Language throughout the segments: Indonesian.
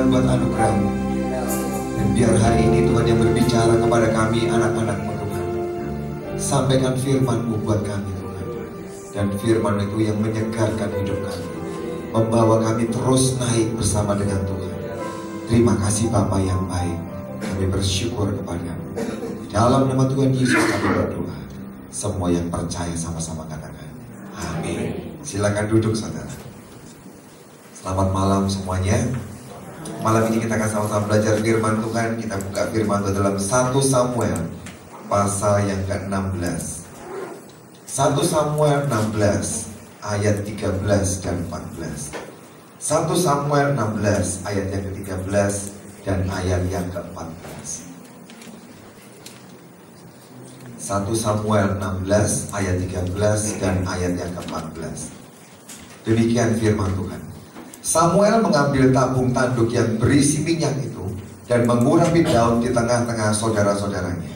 Tuhan buat anugerah-Mu. Dan biar hari ini Tuhan yang berbicara kepada kami anak-anak-Mu Tuhan. Sampaikan firman-Mu buat kami Tuhan. Dan firman itu yang menyegarkan hidup kami, membawa kami terus naik bersama dengan Tuhan. Terima kasih Bapa yang baik. Kami bersyukur kepada-Mu. Di dalam nama Tuhan Yesus kami berdoa. Semua yang percaya sama-sama katakan amin. Silakan duduk saudara. Selamat malam semuanya. Malam ini kita akan sama-sama belajar firman Tuhan. Kita buka firman Tuhan dalam 1 Samuel pasal yang ke-16. 1 Samuel 16 ayat 13 dan 14. 1 Samuel 16 ayat yang ke-13 dan ayat yang ke-14. 1 Samuel 16 ayat 13 dan ayat yang ke-14. Demikian firman Tuhan. Samuel mengambil tabung tanduk yang berisi minyak itu dan mengurapi Daud di tengah-tengah saudara-saudaranya.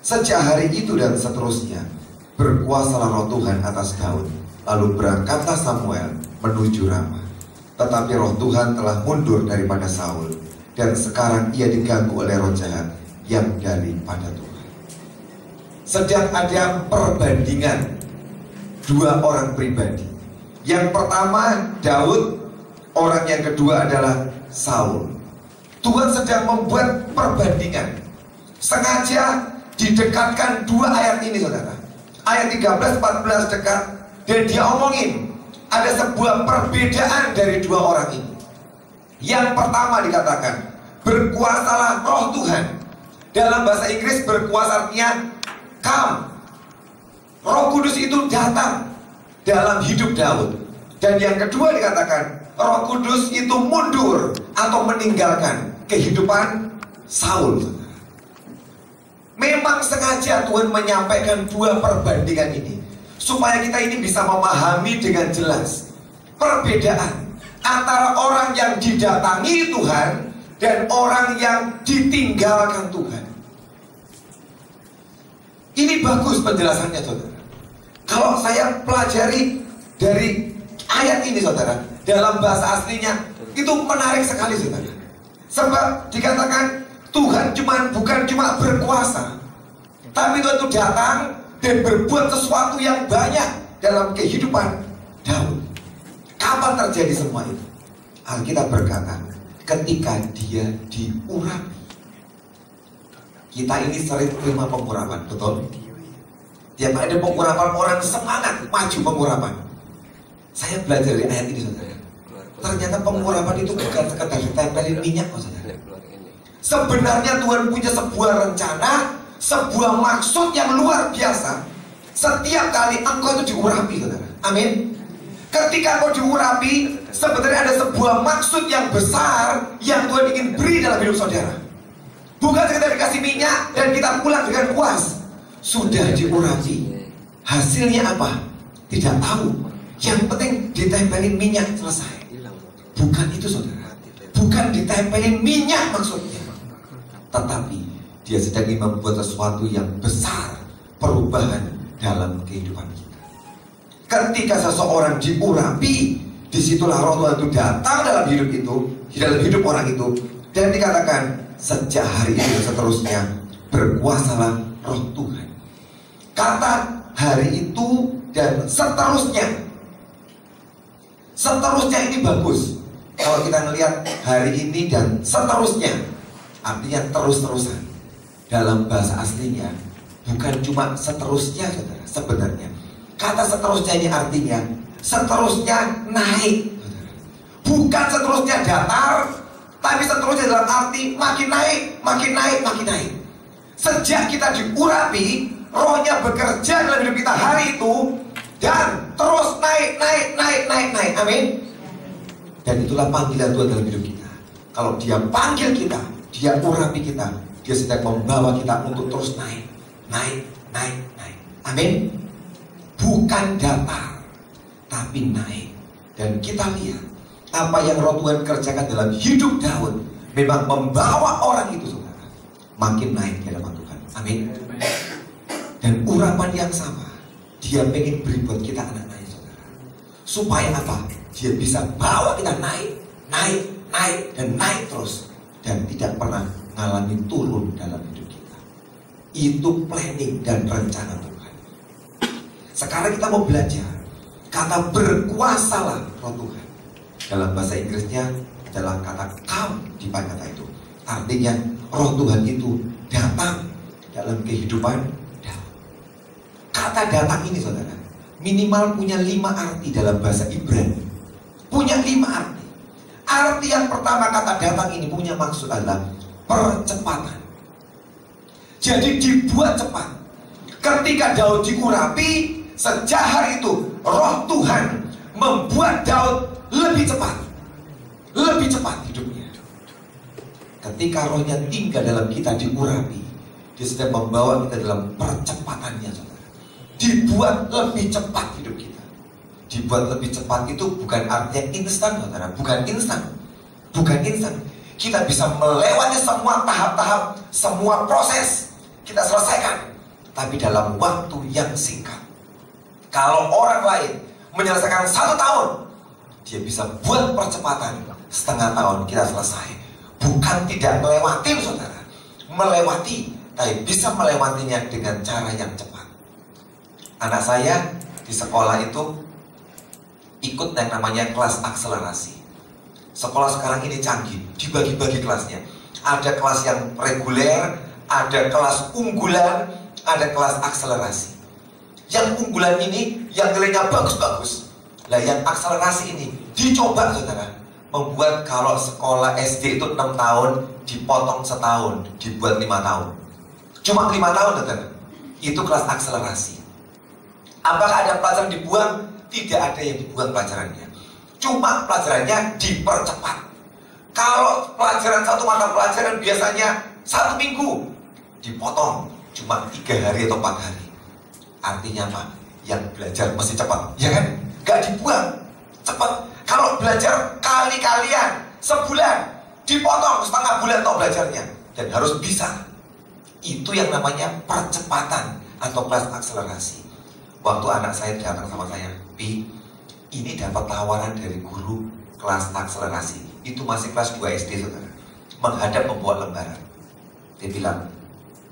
Sejak hari itu dan seterusnya berkuasalah roh Tuhan atas Daud. Lalu berangkatlah Samuel menuju Ramah. Tetapi roh Tuhan telah mundur daripada Saul, dan sekarang ia diganggu oleh roh jahat yang daripada Tuhan. Sedang ada perbandingan dua orang pribadi. Yang pertama Daud, orang yang kedua adalah Saul. Tuhan sedang membuat perbandingan. Sengaja didekatkan dua ayat ini saudara. Ayat 13-14 dekat. Dan dia omongin ada sebuah perbedaan dari dua orang ini. Yang pertama dikatakan berkuasalah roh Tuhan. Dalam bahasa Inggris berkuasa artinya come. Roh Kudus itu datang dalam hidup Daud. Dan yang kedua dikatakan Roh Kudus itu mundur atau meninggalkan kehidupan Saul. Memang sengaja Tuhan menyampaikan dua perbandingan ini supaya kita ini bisa memahami dengan jelas perbedaan antara orang yang didatangi Tuhan dan orang yang ditinggalkan Tuhan. Ini bagus penjelasannya saudara. Kalau saya pelajari dari ayat ini saudara, dalam bahasa aslinya itu menarik sekali saudara. Sebab dikatakan Tuhan bukan cuma berkuasa, tapi Tuhan itu datang dan berbuat sesuatu yang banyak dalam kehidupan Daud. Kapan terjadi semua itu? Alkitab berkata ketika dia diurapi. Kita ini sering terima pengurapan, betul? Tiap ada pengurapan orang semangat maju pengurapan. Saya belajar dari ayat ini saudara. Ternyata pengurapan itu bukan sekedar ditempelin minyak saudara. Sebenarnya Tuhan punya sebuah rencana, sebuah maksud yang luar biasa. Setiap kali engkau itu diurapi saudara. Amin. Ketika engkau diurapi, sebenarnya ada sebuah maksud yang besar yang Tuhan ingin beri dalam hidup saudara. Bukan sekedar dikasih minyak dan kita pulang dengan puas. Sudah diurapi, hasilnya apa? Tidak tahu. Yang penting ditempelin minyak, selesai. Bukan itu saudara. Bukan ditempelin minyak maksudnya. Tetapi dia sedang ingin membuat sesuatu yang besar, perubahan dalam kehidupan kita. Ketika seseorang diurapi, disitulah roh Tuhan itu datang dalam hidup itu, di dalam hidup orang itu. Dan dikatakan sejak hari itu dan seterusnya berkuasalah roh Tuhan. Kata hari itu dan seterusnya. Seterusnya ini bagus. Kalau kita melihat hari ini dan seterusnya, artinya terus-terusan. Dalam bahasa aslinya bukan cuma seterusnya saudara. Sebenarnya kata seterusnya ini artinya seterusnya naik. Bukan seterusnya datar, tapi seterusnya dalam arti makin naik, makin naik, makin naik. Sejak kita diurapi, rohnya bekerja dalam hidup kita hari itu dan terus naik, naik, naik, naik, naik. Amin. Dan itulah panggilan Tuhan dalam hidup kita. Kalau dia panggil kita, dia urapi kita, dia sedang membawa kita untuk terus naik, naik, naik, naik. Amin. Bukan datar, tapi naik. Dan kita lihat apa yang roh Tuhan kerjakan dalam hidup Daud memang membawa orang itu saudara makin naik di hadapan Tuhan. Amin. Dan urapan yang sama dia pengen beri buat kita anak-anaknya saudara. Supaya apa? Dia bisa bawa kita naik, naik, naik, dan naik terus. terus dan tidak pernah mengalami turun dalam hidup kita. Itu planning dan rencana Tuhan. Sekarang kita mau belajar kata berkuasalah roh Tuhan. Dalam bahasa Inggrisnya adalah kata come di kata itu. Artinya roh Tuhan itu datang dalam kehidupan. Kata datang ini saudara, minimal punya 5 arti dalam bahasa Ibrani. Punya 5 arti. Arti yang pertama kata datang ini punya maksud adalah percepatan. Jadi dibuat cepat. Ketika Daud diurapi, sejak hari itu roh Tuhan membuat Daud lebih cepat. Lebih cepat hidupnya. Ketika rohnya tinggal dalam kita diurapi, dia sedang membawa kita dalam percepatannya saudara. Dibuat lebih cepat hidup kita. Dibuat lebih cepat itu bukan artinya instan saudara. Bukan instan. Bukan instan. Kita bisa melewati semua tahap-tahap, semua proses kita selesaikan, tapi dalam waktu yang singkat. Kalau orang lain menyelesaikan 1 tahun, dia bisa buat percepatan setengah tahun kita selesai. Bukan tidak melewati saudara, melewati, tapi bisa melewatinya dengan cara yang cepat. Anak saya di sekolah itu ikut yang namanya kelas akselerasi. Sekolah sekarang ini canggih, dibagi-bagi kelasnya. Ada kelas yang reguler, ada kelas unggulan, ada kelas akselerasi. Yang unggulan ini yang nilainya bagus-bagus. Lah yang akselerasi ini dicoba saudara, membuat kalau sekolah SD itu 6 tahun dipotong setahun, dibuat 5 tahun. Cuma 5 tahun saudara. Itu kelas akselerasi. Apakah ada pelajaran dibuang? Tidak ada yang dibuang pelajarannya. Cuma pelajarannya dipercepat. Kalau pelajaran satu mata pelajaran biasanya 1 minggu, dipotong cuma 3 hari atau 4 hari. Artinya apa? Yang belajar mesti cepat, ya kan? Gak dibuang, cepat. Kalau belajar kali-kalian sebulan, dipotong setengah bulan atau belajarnya, dan harus bisa. Itu yang namanya percepatan atau kelas akselerasi. Waktu anak saya datang sama saya, Pi, ini dapat tawaran dari guru kelas akselerasi. Itu masih kelas 2 SD saudara. Menghadap membuat lembaran. Dia bilang,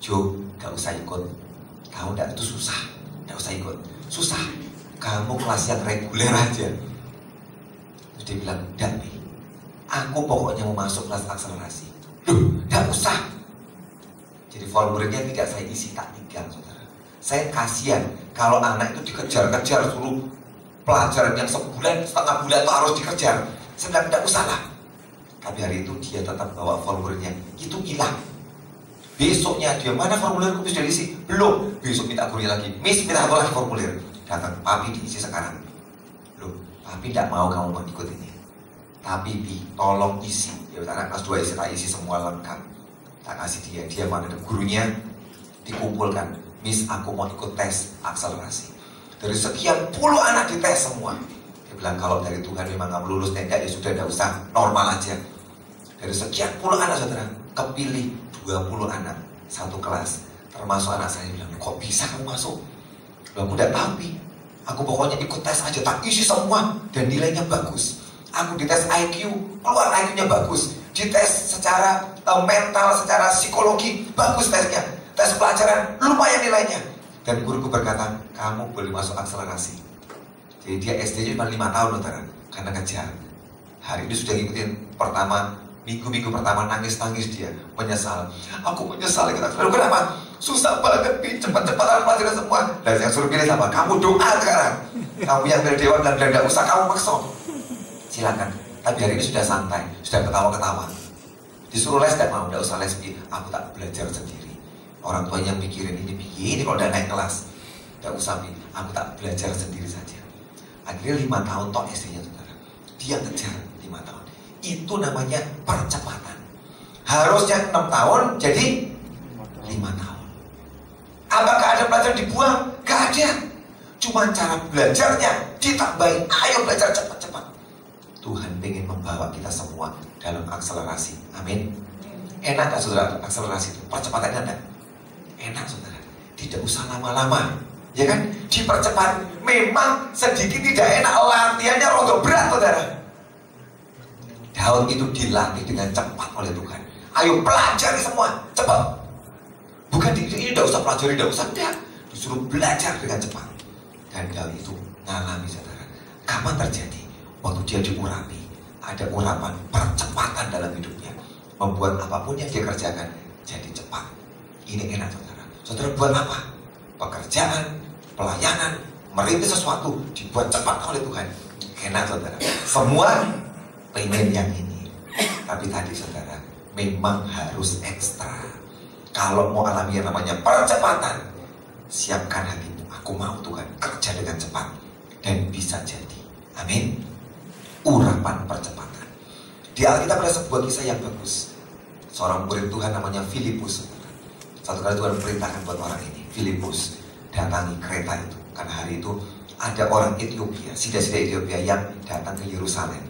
Jo, gak usah ikut. Tahu gak, itu susah. Gak usah ikut. Susah. Kamu kelas yang reguler aja. Terus dia bilang, enggak Pi, aku pokoknya mau masuk kelas akselerasi. Loh, gak usah. Jadi formulirnya tidak saya isi, tak tinggal saudara. Saya kasihan kalau anak itu dikejar-kejar suruh pelajaran yang sebulan, setengah bulan itu harus dikejar. Saya bilang tidak usah lah. Tapi hari itu dia tetap bawa formulirnya. Itu hilang. Besoknya dia, mana formulirku sudah diisi? Belum. Besok minta gurunya lagi. Miss, minta aku lagi formulir. Datang, Papi diisi sekarang. Loh, Papi tidak mau kamu mau ikut ini. Tapi Pi, tolong isi. Ya anak kelas 2 isi, tak isi semua lengkap. Tak kasih dia. Dia mana gurunya dikumpulkan. Miss, aku mau ikut tes akselerasi. Dari sekian puluh anak dites semua. Dia bilang kalau dari Tuhan memang kamu lulus tidak, ya sudah, tidak usah, normal aja. Dari sekian puluh anak saudara, kepilih 20 anak satu kelas. Termasuk anak saya bilang, kok bisa kamu masuk? Loh, aku tidak tahu Pi. Aku pokoknya ikut tes aja, tak isi semua dan nilainya bagus. Aku dites IQ, keluar IQ-nya bagus. Dites secara mental, secara psikologi, bagus tesnya. Tes pelajaran, lumayan nilainya. Dan guruku berkata, kamu boleh masuk akselerasi. Jadi dia SD cuma 5 tahun saudara, karena kejar. Hari ini sudah ngikutin pertama, minggu-minggu pertama nangis-nangis dia, menyesal. Aku menyesal, lalu kenapa? Susah banget, cepat-cepatan pelajaran semua. Dan yang suruh pilih apa? Kamu doa sekarang. Kamu yang pilih dewan dan tidak usah kamu maksa. Silakan. Tapi hari ini sudah santai, sudah ketawa-ketawa. Disuruh les tidak mau, tidak usah les. Aku tak belajar sendiri. Orang tuanya mikirin ini kalau udah naik kelas. Tidak usah, aku tak belajar sendiri saja. Akhirnya 5 tahun tok SD-nya saudara. Dia kejar 5 tahun. Itu namanya percepatan. Harusnya 6 tahun jadi 5 tahun. Apakah ada pelajaran dibuang? Gak ada. Cuma cara belajarnya ditambahin. Ayo belajar cepat-cepat. Tuhan ingin membawa kita semua dalam akselerasi. Amin. Enak gak saudara akselerasi itu? Percepatannya ada. Enak saudara, tidak usah lama-lama, ya kan? Dipercepat. Memang sedikit tidak enak, latihannya rada berat saudara. Daud itu dilatih dengan cepat oleh Tuhan. Ayo pelajari semua, cepat. Bukan ini tidak usah pelajari, tidak usah, tidak. Disuruh belajar dengan cepat. Dan Daud itu ngalami, saudara. Kapan terjadi? Waktu dia diurapi. Ada urapan percepatan dalam hidupnya. Membuat apapun yang dia kerjakan jadi cepat. Ini enak, saudara. Saudara buat apa? Pekerjaan, pelayanan, merintis sesuatu dibuat cepat oleh Tuhan. Enak, saudara. Semua pengen yang ini. Tapi tadi, saudara, memang harus ekstra. Kalau mau alami yang namanya percepatan, siapkan hatimu. Aku mau Tuhan kerja dengan cepat dan bisa jadi. Amin. Urapan percepatan. Di Alkitab ada sebuah kisah yang bagus. Seorang murid Tuhan namanya Filipus. Satu kali Tuhan perintahkan buat orang ini, Filipus, datangi kereta itu. Karena hari itu ada orang Ethiopia, sida-sida Ethiopia yang datang ke Yerusalem.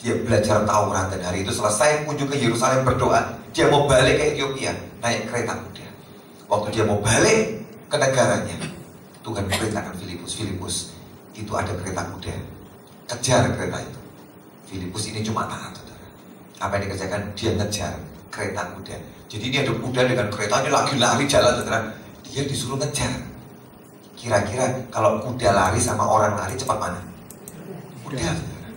Dia belajar Taurat dan hari itu selesai kunjung ke Yerusalem berdoa. Dia mau balik ke Ethiopia, naik kereta kuda. Waktu dia mau balik ke negaranya, Tuhan perintahkan Filipus, itu ada kereta kuda. Kejar kereta itu. Filipus ini cuma taat, saudara. Apa yang dikerjakan? Dia ngejar kereta kuda. Jadi ini ada kuda dengan keretanya lagi lari jalan, saudara. Dia disuruh ngejar. Kira-kira kalau kuda lari sama orang lari cepat mana? Kuda, saudara.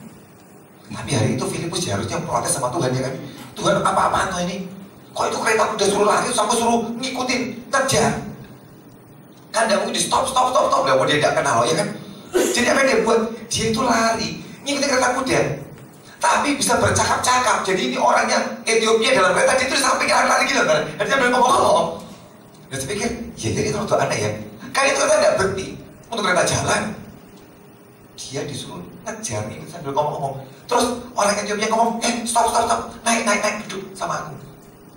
Tapi hari itu Filipus harusnya protes sama Tuhan, ya kan? Tuhan, apa-apaan tuh ini? Kok itu kereta kuda suruh lari sampai suruh ngikutin, ngejar? Kan tidak mungkin di stop. Lah dia tidak kenal, ya kan? Jadi apa yang dia buat? Dia itu lari, ngikutin kereta kuda. Tapi bisa bercakap-cakap. Jadi ini orangnya Ethiopia dalam kereta, dia itu sampai lari gitu kan? Dan dia ngomong-ngomong. Dan saya pikir, ya itu untuk aneh ya. Kan itu kereta tidak berhenti untuk kereta jalan. Dia disuruh ngejar nih sambil ngomong-ngomong. Terus orang Ethiopia ngomong, stop, naik, duduk sama aku.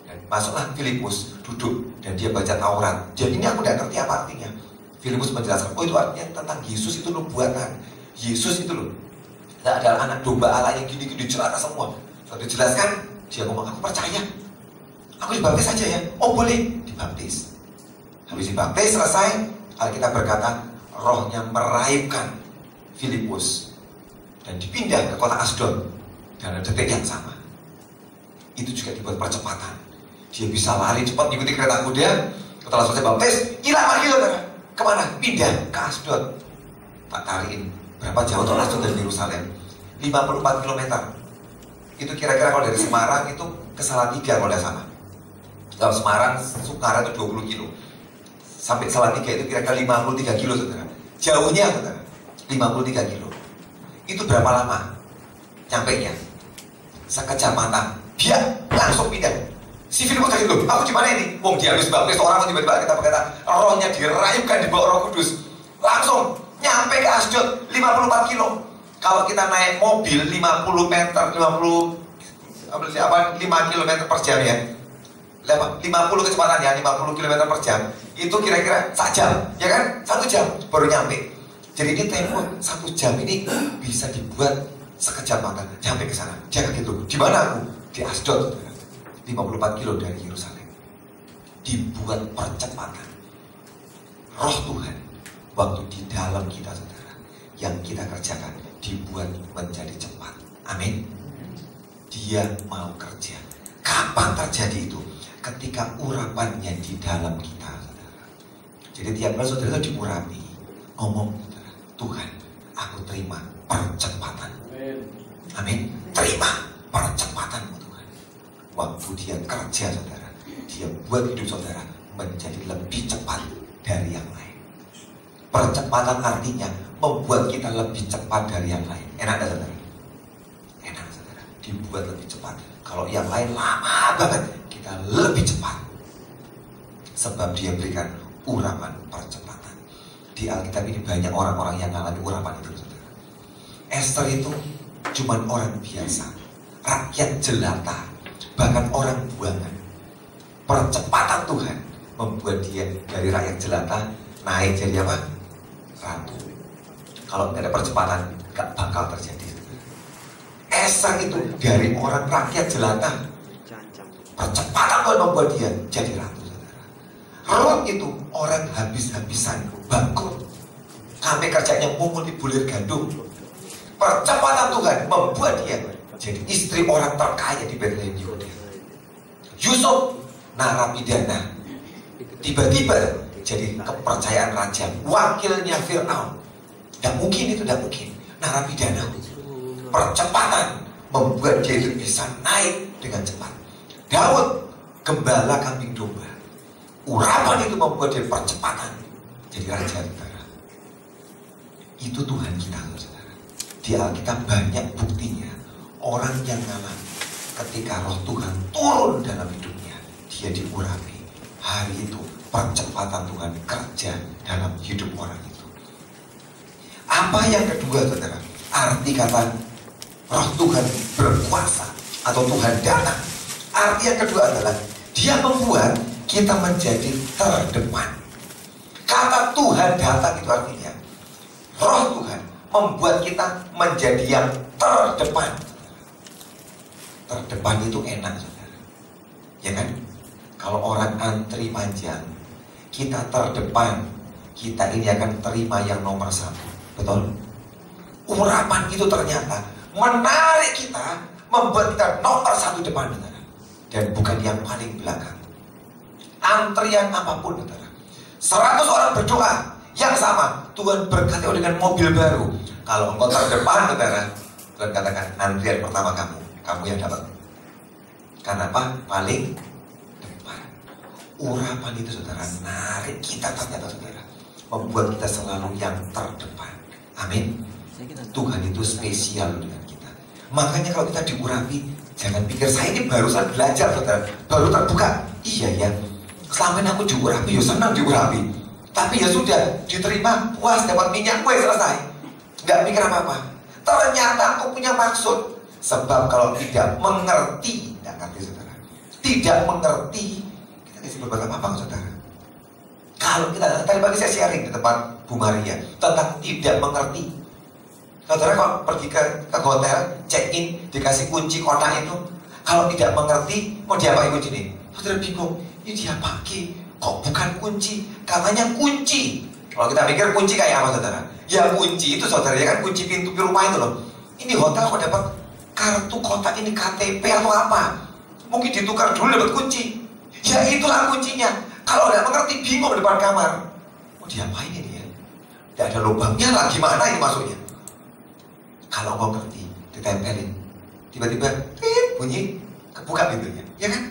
Dan masuklah Filipus, duduk. Dan dia baca Taurat. Jadi ini aku tidak ngerti apa artinya. Filipus menjelaskan, oh itu artinya tentang Yesus itu loh buatan. Yesus itu loh adalah anak domba Allah yang gini-gini celaka semua. Setelah dijelaskan, dia ngomong, aku percaya. Aku dibaptis saja ya. Oh boleh, dibaptis. Habis dibaptis selesai, Alkitab berkata, rohnya meraibkan Filipus dan dipindah ke kota Asdod. Dan detik yang sama, itu juga dibuat percepatan. Dia bisa lari cepat mengikuti kereta kuda. Setelah selesai baptis, hilang lagi, saudara. Kemana? Pindah ke Asdod. Tak tariin berapa jauh tuh Asdod dari Yerusalem? 54 km. Itu kira-kira kalau dari Semarang itu ke Salatiga kalau tidak salah. Kalau Semarang, Sukara itu 20 kilo. Sampai Salatiga itu kira-kira 53 kilo, saudara. Jauhnya, saudara, 53 kilo. Itu berapa lama nyampainya? Sekejap mata. Dia langsung pindah. Si Filipus kaget, loh, aku di mana ini? Wong dia habis baptis orang tiba-tiba kita berkata rohnya dirayupkan di bawah Roh Kudus. Langsung nyampe ke Asdod 54 kilo. Kalau kita naik mobil 50 meter, 5 km per jam ya. 50 kecepatan ya, 50 km per jam. Itu kira-kira 1 jam, ya kan? 1 jam baru nyampe. Jadi ini tempo 1 jam ini bisa dibuat sekejap mata nyampe ke sana. Jangan gitu. Di mana aku? Di Asdod. 54 kilo dari Yerusalem. Dibuat percepatan. Roh Tuhan waktu di dalam kita, saudara, yang kita kerjakan dibuat menjadi cepat. Amin. Dia mau kerja. Kapan terjadi itu? Ketika urapannya di dalam kita, saudara. Jadi tiap kali saudara itu diurapi, ngomong, saudara, Tuhan, aku terima percepatan. Amin. Terima percepatan. Waktu dia kerja, saudara, dia buat hidup saudara menjadi lebih cepat dari yang lain. Percepatan artinya membuat kita lebih cepat dari yang lain. Enak gak, saudara? Enak, saudara. Dibuat lebih cepat. Kalau yang lain lama banget, kita lebih cepat. Sebab dia berikan urapan percepatan. Di Alkitab ini banyak orang-orang yang mengalami urapan itu, saudara. Esther itu cuma orang biasa, rakyat jelata, bahkan orang buangan. Percepatan Tuhan membuat dia dari rakyat jelata naik jadi apa? Ratu. Kalau tidak ada percepatan, gak bakal terjadi. Esther itu dari orang rakyat jelata, percepatan Tuhan membuat dia jadi ratu, saudara. Ruth itu orang habis-habisan, bangkrut, sampai kerjanya mungut di bulir gandum. Percepatan Tuhan membuat dia jadi istri orang terkaya di Bethlehem Yudea. Yusuf narapidana, tiba-tiba jadi kepercayaan raja, wakilnya Fir'aun. Tidak mungkin itu, tidak mungkin. Narapidana, percepatan membuat dia itu bisa naik dengan cepat. Daud, gembala kambing domba, urapan itu membuat dia percepatan jadi raja. Saudara, itu Tuhan kita, saudara. Di Alkitab banyak buktinya orang yang ngalami ketika roh Tuhan turun dalam hidupnya, dia diurapi. Hari itu percepatan Tuhan kerja dalam hidup orang itu. Apa yang kedua, saudara? Arti kata roh Tuhan berkuasa atau Tuhan datang. Arti yang kedua adalah dia membuat kita menjadi terdepan. Kata Tuhan datang itu artinya roh Tuhan membuat kita menjadi yang terdepan. Terdepan itu enak, saudara. Ya kan? Kalau orang antri panjang, kita terdepan, kita ini akan terima yang nomor satu. Betul? Urapan itu ternyata menarik kita, membuat kita nomor satu depan, saudara. Dan bukan yang paling belakang. Antrian apapun, saudara. 100 orang berdoa yang sama, Tuhan berkati dengan mobil baru. Kalau engkau terdepan, saudara, Tuhan katakan antrian pertama kamu yang dapat. Karena apa? Paling depan. Urapan itu, saudara, narik kita ternyata, saudara, membuat kita selalu yang terdepan. Amin. Tuhan itu spesial dengan kita. Makanya kalau kita diurapi, jangan pikir saya ini barusan belajar, saudara, baru terbuka. Iya ya, selama ini aku diurapi, ya senang diurapi. Tapi ya sudah, diterima, puas, dapat minyak, selesai. Nggak mikir apa-apa. Ternyata aku punya maksud. Sebab kalau tidak mengerti, tidak ngerti, saudara, tidak mengerti, kita bisa berbuat apa-apa, saudara. Kalau kita, tadi pagi saya sharing di tempat Bu Maria tentang tidak mengerti. Saudara kalau pergi ke hotel, check in, dikasih kunci kotak itu, kalau tidak mengerti, mau diapain kunci ini? Saudara bingung, ini diapain? Kok bukan kunci? Katanya kunci. Kalau kita mikir kunci kayak apa, saudara? Ya kunci itu, saudara, ya kan kunci pintu rumah itu loh. Ini hotel kok dapat kartu kotak ini, KTP atau apa? Mungkin ditukar dulu dapat kunci. Ya itulah kuncinya. Kalau tidak mengerti, bingung di depan kamar. Mau diapain ini ya? Tidak ada lubangnya lah, gimana ini masuknya? Kalau mau ngerti, ditempelin. Tiba-tiba, bunyi, kebuka pintunya. Ya kan?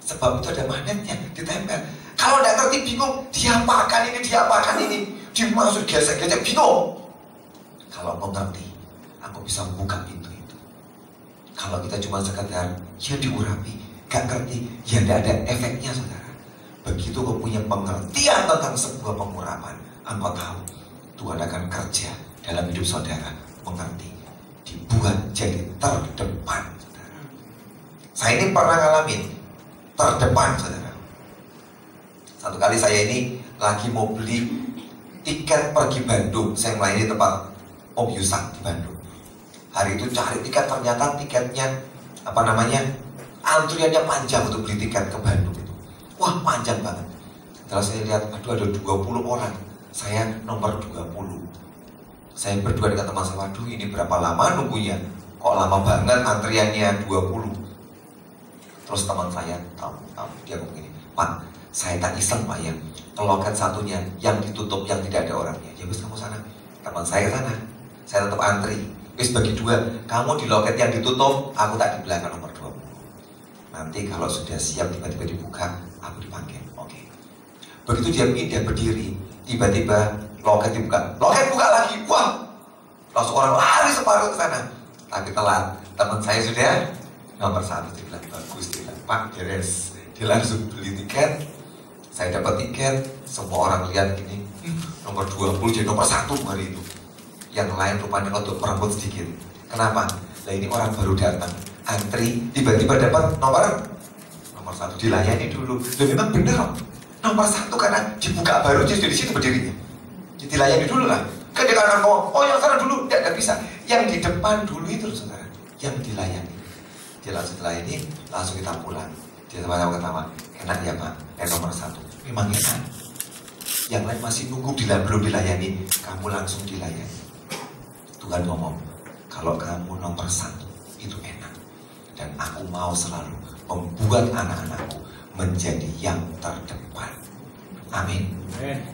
Sebab itu ada magnetnya, ditempel. Kalau tidak ngerti, bingung, diapakan ini, dimasuk gesek-gesek, bingung. Kalau mau ngerti, aku bisa membuka pintu itu. Kalau kita cuma sekedar, ya diurapi, gak ngerti, ya tidak ada efeknya, saudara. Begitu kau punya pengertian tentang sebuah pengurapan, engkau tahu Tuhan akan kerja dalam hidup saudara. Mengerti, dibuat jadi terdepan, saudara. Saya ini pernah ngalamin terdepan, saudara. Satu kali saya ini lagi mau beli tiket pergi Bandung. Saya melayani tempat Om Yusak di Bandung. Hari itu cari tiket, ternyata tiketnya antriannya panjang untuk beli tiket ke Bandung itu. Wah, panjang banget. Setelah saya lihat, aduh ada 20 orang, saya nomor 20. Saya berdua dengan teman saya, waduh ini berapa lama nunggunya? Kok lama banget antriannya 20. Terus teman saya tahu dia ngomong gini, Pak, saya tak iseng Pak ya, ke loket satunya yang ditutup, yang tidak ada orangnya. Ya wis kamu sana. Teman saya ke sana, saya tetap antri. Wis bagi dua, kamu di loket yang ditutup, aku tak di belakang nomor 20. Nanti kalau sudah siap tiba-tiba dibuka, aku dipanggil. Oke. Begitu dia pindah berdiri, tiba-tiba loket dibuka, loket buka lagi. Wah, langsung orang lari separuh ke sana. Tapi telat, teman saya sudah nomor 1. Dia bilang bagus, dia bilang, Pak beres. Dia langsung beli tiket. Saya dapat tiket, semua orang lihat ini nomor 20 jadi nomor 1 hari itu. Yang lain rupanya untuk merebut sedikit. Kenapa? Nah ini orang baru datang, antri, tiba-tiba dapat nomor 1, dilayani dulu. Dan memang bener nomor 1 karena dibuka baru, jadi di situ berdirinya. Jadi dilayani dulu lah. Kan dia kadang ngomong, oh yang sana dulu, tidak bisa. Yang di depan dulu itu saudara, yang dilayani. Dia langsung dilayani, langsung kita pulang. Dia ketawa-ketawa, enak ya Pak, nomor 1. Memang enak. Yang lain masih nunggu belum dilayani, kamu langsung dilayani. Tuhan ngomong, kalau kamu nomor 1, itu enak. Dan aku mau selalu membuat anak-anakku menjadi yang terdepan. Amin.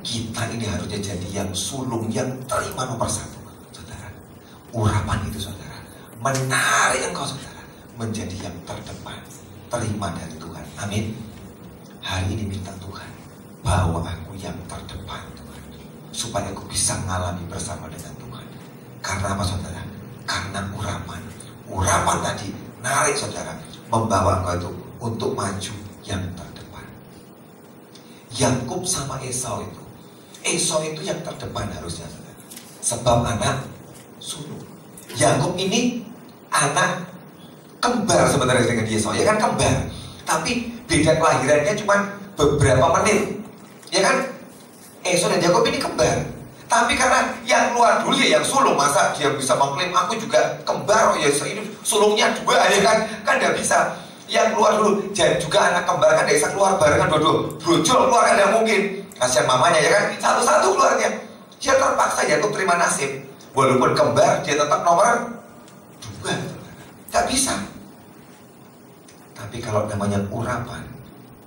Kita ini harusnya jadi yang sulung, yang terima nomor satu, saudara. Urapan itu, saudara, menarik engkau, saudara, menjadi yang terdepan. Terima dari Tuhan. Amin. Hari ini minta Tuhan, bawa aku yang terdepan, Tuhan, supaya aku bisa ngalami bersama dengan Tuhan. Karena apa, saudara? Karena urapan tadi narik, saudara, membawa engkau itu untuk maju yang terdepan. Yakub sama Esau itu yang terdepan harusnya, saudara, sebab anak sulung. Yakub ini anak kembar sebenarnya dengan Esau, ya kan, kembar, tapi beda kelahirannya cuma beberapa menit, ya kan. Esau dan Yakub ini kembar, tapi karena yang keluar dulu ya yang sulung, masa dia bisa mengklaim aku juga kembar, oh ya ini sulungnya dua, ya kan tidak bisa. Yang keluar dulu, dan juga anak kembar kan tidak bisa keluar barengan dua-dua, brojol keluar kan tidak mungkin, kasihan mamanya, ya kan, satu-satu keluarnya. Dia terpaksa Yakub terima nasib, walaupun kembar dia tetap nomor 2, tidak bisa. Tapi kalau namanya urapan,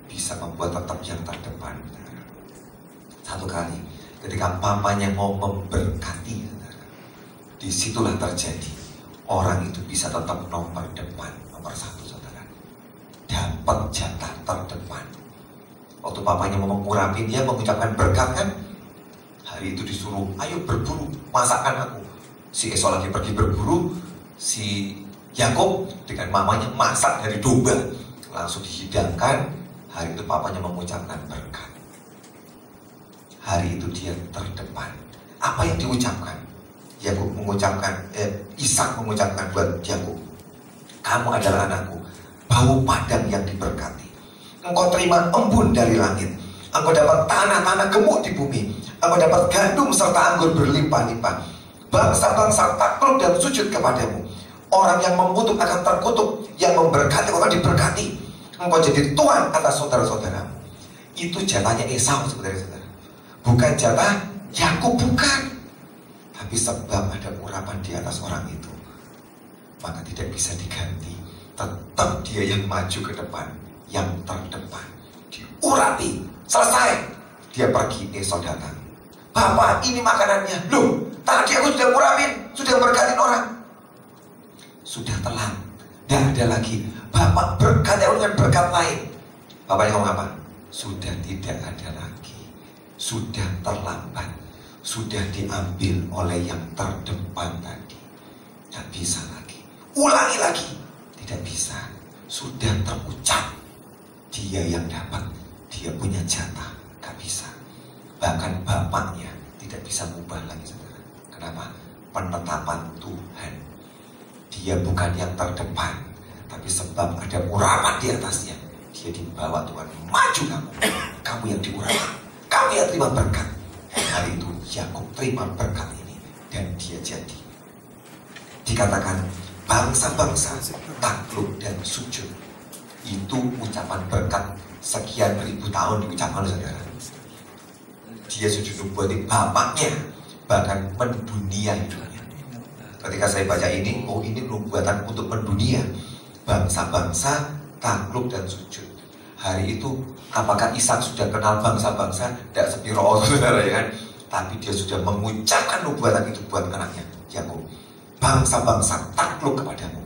bisa membuat tetap yang terdepan. Satu kali ketika papanya mau memberkati, disitulah terjadi orang itu bisa tetap nomor depan, nomor 1, saudara, dapat jatah terdepan. Waktu papanya mau mengurapi, dia mengucapkan berkat kan, hari itu disuruh, ayo berburu, masakan aku. Si Esau lagi pergi berburu, si Yakub dengan mamanya masak dari domba, langsung dihidangkan. Hari itu papanya mengucapkan berkat. Hari itu dia terdepan. Apa yang diucapkan? Yakub mengucapkan, Ishak mengucapkan buat Yakub, kamu adalah anakku, bau padang yang diberkati. Engkau terima embun dari langit. Engkau dapat tanah-tanah gemuk di bumi. Engkau dapat gandum serta anggur berlimpah-limpah. Bangsa-bangsa takluk dan sujud kepadamu. Orang yang mengutuk akan terkutuk, yang memberkati akan diberkati. Engkau jadi tuan atas saudara-saudaramu. Itu jatahnya Esau sebenarnya, saudara, bukan jatah Yakub, bukan. Tapi sebab ada urapan di atas orang itu, maka tidak bisa diganti. Tetap dia yang maju ke depan, yang terdepan, diurapi, selesai, dia pergi. Esau datang, Bapak ini makanannya. Loh, tadi aku sudah urapin, sudah berkatin orang. Sudah telat, tidak ada lagi. Bapak berkat dengan berkat lain. Bapaknya ngomong apa? Sudah tidak ada lagi, sudah terlambat, sudah diambil oleh yang terdepan tadi. Tidak bisa lagi. Ulangi lagi, tidak bisa. Sudah terucap, dia yang dapat, dia punya jatah, gak bisa. Bahkan bapaknya tidak bisa mengubah lagi, saudara. Kenapa? Penetapan Tuhan. Dia bukan yang terdepan, tapi sebab ada urapan di atasnya, dia dibawa Tuhan. Maju kamu yang diurapi, kamu yang terima berkat. Hari itu Yakub terima berkat ini, dan dia jadi. Dikatakan bangsa-bangsa takluk dan sujud. Itu ucapan berkat sekian ribu tahun diucapkan oleh saudara. Dia sujud buat bapaknya, bahkan mendunia hidupnya. Ketika saya baca ini, oh ini nubuatan untuk mendunia. Bangsa-bangsa takluk dan sujud. Hari itu apakah Ishak sudah kenal bangsa-bangsa? Tidak sepiro, saudara, ya kan? Tapi dia sudah mengucapkan nubuatan itu buat anaknya Yakub. Bangsa-bangsa takluk kepadamu.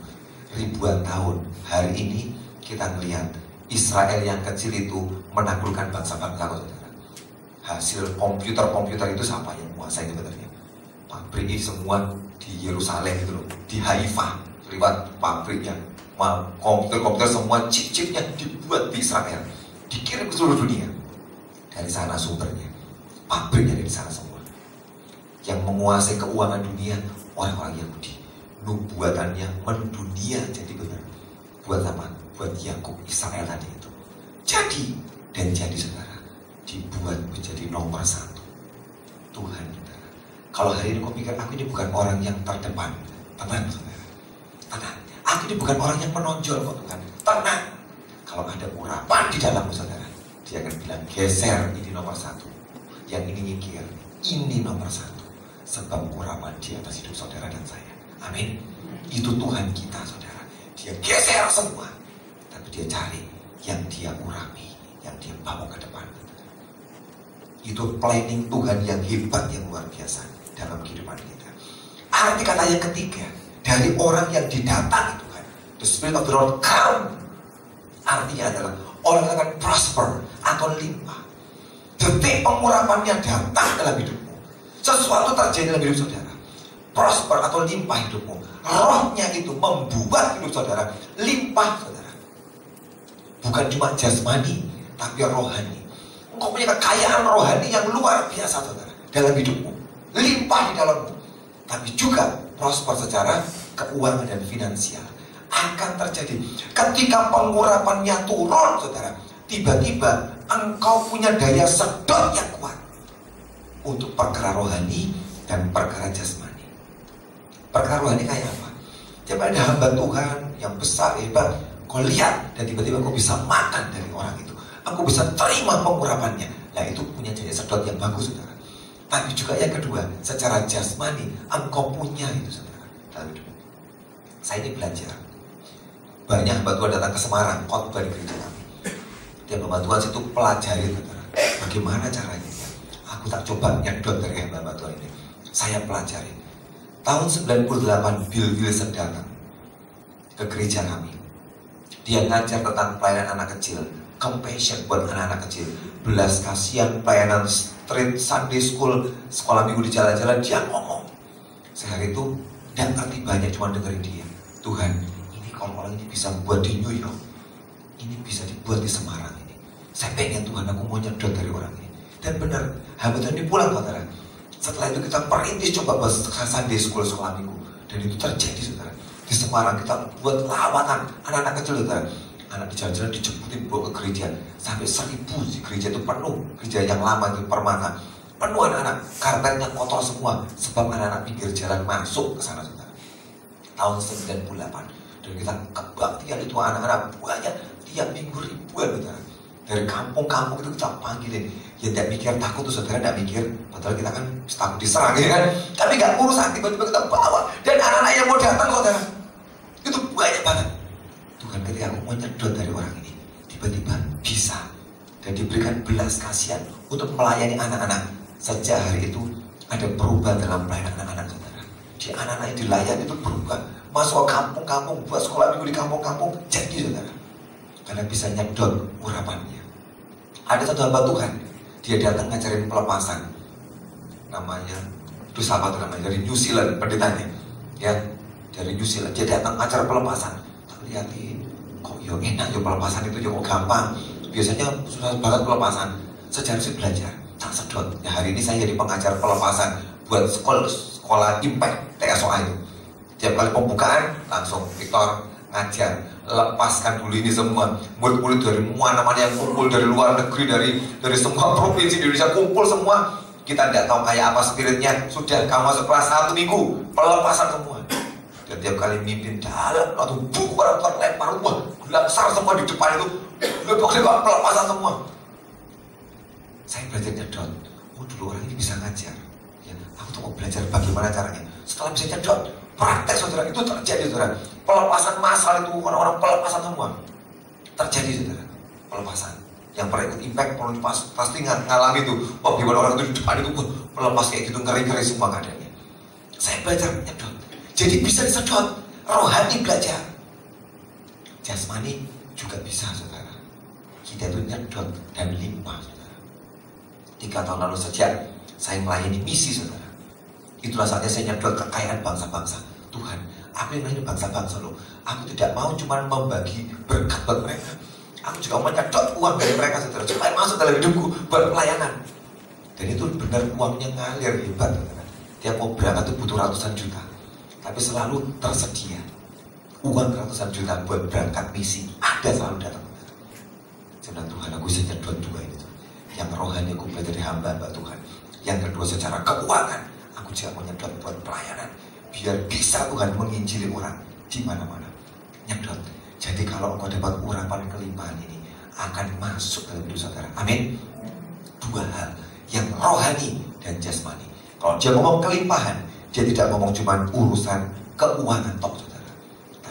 Ribuan tahun. Hari ini kita melihat Israel yang kecil itu menaklukkan bangsa-bangsa, saudara. Hasil komputer itu siapa yang menguasai sebenarnya? Pabrik ini semua di Yerusalem itu loh, di Haifa, lewat pabriknya. Komputer semua chip-chipnya dibuat di Israel, dikirim ke seluruh dunia. Dari sana sumbernya, pabriknya dari sana semua. Yang menguasai keuangan dunia orang-orang Yahudi. Nubuatannya mendunia jadi benar. Buat apa? Buat Yakub, Israel tadi itu. Jadi dan jadi, saudara, dibuat menjadi nomor 1 Tuhan. Kalau hari ini kau pikir aku ini bukan orang yang terdepan, tenang, saudara, tenang. Aku ini bukan orang yang menonjol kok Tuhan, tenang. Kalau ada urapan di dalammu, saudara, dia akan bilang geser, ini nomor 1, yang ini nyingkir, ini nomor 1. Sebab urapan di atas hidup saudara dan saya. Amin. Itu Tuhan kita, saudara. dia geser semua. Tapi dia cari yang dia urapi, yang dia bawa ke depan. Itu planning Tuhan yang hebat, yang luar biasa dalam kehidupan kita. Arti kata yang ketiga, dari orang yang didatangi Tuhan, the Spirit of the Lord come, artinya adalah orang yang akan prosper atau limpah. Detik pengurapannya datang dalam hidupmu, sesuatu terjadi dalam hidup saudara, prosper atau limpah hidupmu. Rohnya itu membuat hidup saudara limpah saudara. Bukan cuma jasmani, tapi rohani. Engkau punya kekayaan rohani yang luar biasa saudara dalam hidupmu, limpah di dalammu. Tapi juga prosper secara keuangan dan finansial. Akan terjadi ketika pengurapannya turun saudara, tiba-tiba engkau punya daya sedot yang kuat untuk perkara rohani dan perkara jasmani. Perkara rohani kayak apa? Coba ada hamba Tuhan yang besar, hebat, kau lihat dan tiba-tiba kau bisa makan dari orang itu. Aku bisa terima pengurapannya. Nah itu punya daya sedot yang bagus saudara. Tapi juga yang kedua, secara jasmani engkau punya itu saudara dalam hidup. Saya ini belajar. Banyak hamba Tuhan datang ke Semarang, khotbah di gereja kami. Dia hamba Tuhan situ pelajari saudara, bagaimana caranya. Aku tak coba nyedot dari hamba Tuhan ini. Saya pelajari. Tahun 98 Bill Wilson datang ke gereja kami. Dia ngajar tentang pelayanan anak kecil, compassion buat anak-anak kecil, belas kasihan, pelayanan street, Sunday school, sekolah minggu di jalan-jalan. Dia ngomong. Sehari itu tidak ngerti banyak, cuma dengerin dia. Tuhan, ini kalau orang ini bisa buat di New York, ini bisa dibuat di Semarang ini. Saya pengen Tuhan, aku mau nyedot dari orang ini. Dan benar, hamba Tuhan ini pulang saudara. Setelah itu kita perintis coba buat Sunday school, sekolah minggu. Dan itu terjadi saudara. Di Semarang kita buat lawatan anak-anak kecil saudara. Anak di jalan-jalan dijemputin bawa ke gereja. Sampai 1000 di gereja itu penuh. Gereja yang lama itu Permata. Penuh anak-anak, karpetnya kotor semua. Sebab anak-anak pinggir jalan masuk ke sana saudara. Tahun 98. Dan kita kebaktian itu anak-anak banyak. Tiap minggu ribuan saudara. Dari kampung-kampung itu kita panggilin. Ya tidak mikir takut tuh saudara, tidak mikir. Padahal kita kan takut diserang ya kan. Tapi gak urusan, tiba-tiba kita bawa. Dan anak-anak yang mau datang saudara, itu banyak banget. Tuhan ketika aku mau nyedot dari orang ini, tiba-tiba bisa. Dan diberikan belas kasihan untuk melayani anak-anak. Sejak hari itu ada perubahan dalam pelayanan anak-anak saudara. Di anak-anak yang dilayani itu berubah. Masuk ke kampung-kampung, buat sekolah minggu di kampung-kampung. Jadi saudara, karena bisa nyedot urapannya. Ada satu hamba Tuhan, dia datang ngajarin pelepasan. Namanya, itu siapa tuh namanya? Dari New Zealand pendetanya. Ya, dari New Zealand. Dia datang acara pelepasan. Tak lihatin, kok ya enak ya pelepasan itu ya kok gampang. Biasanya susah banget pelepasan. Sejak saya belajar, tak sedot. Ya hari ini saya jadi pengajar pelepasan buat sekolah Impact TSOA itu. Tiap kali pembukaan langsung Victor ngajar, lepaskan dulu ini semua murid-murid dari mana-mana yang kumpul dari luar negeri, dari semua provinsi di Indonesia kumpul semua. Kita tidak tahu kayak apa spiritnya. Sudah kamu masuk kelas 1 minggu pelepasan semua. Dan tiap kali mimpin dalam atau buku orang terlempar rumah besar semua di depan itu, pokoknya pelepasan semua. Saya belajar nyedot. Oh dulu orang ini bisa ngajar ya, aku tuh mau belajar bagaimana caranya. Setelah bisa nyedot, praktek saudara, itu terjadi saudara. Pelepasan massal itu, orang-orang pelepasan semua terjadi saudara. Pelepasan yang pernah ikut Impact pasti ngalami itu. Oh gimana orang itu di depan itu melepas kayak gitu, ngeri-ngeri semua keadaannya. Saya belajar nyedot, jadi bisa disedot. Rohani belajar, jasmani juga bisa saudara. Kita itu nyedot dan limpah saudara. 3 tahun lalu sejak saya melayani misi saudara, itulah saatnya saya nyedot kekayaan bangsa-bangsa. Tuhan, aku yang melayani bangsa-bangsa loh. Aku tidak mau cuma membagi berkat buat mereka. Aku juga mau nyedot uang dari mereka saudara, supaya masuk dalam hidupku buat pelayanan. Dan itu benar uangnya ngalir hebat saudara. Tiap mau berangkat itu butuh ratusan juta, tapi selalu tersedia uang ratusan juta buat berangkat misi. Ada selalu datang. Saya bilang Tuhan, aku bisa nyedot 2 itu. Yang rohani aku belajar dari hamba Tuhan. Yang kedua secara keuangan, aku juga mau nyedot buat pelayanan. Biar bisa Tuhan menginjili orang di mana-mana. Nyedot. Jadi kalau engkau dapat urapan kelimpahan ini, akan masuk dalam hidup saudara. Amin. 2 hal, yang rohani dan jasmani. Kalau dia ngomong kelimpahan, dia tidak ngomong cuma urusan keuangan tok saudara,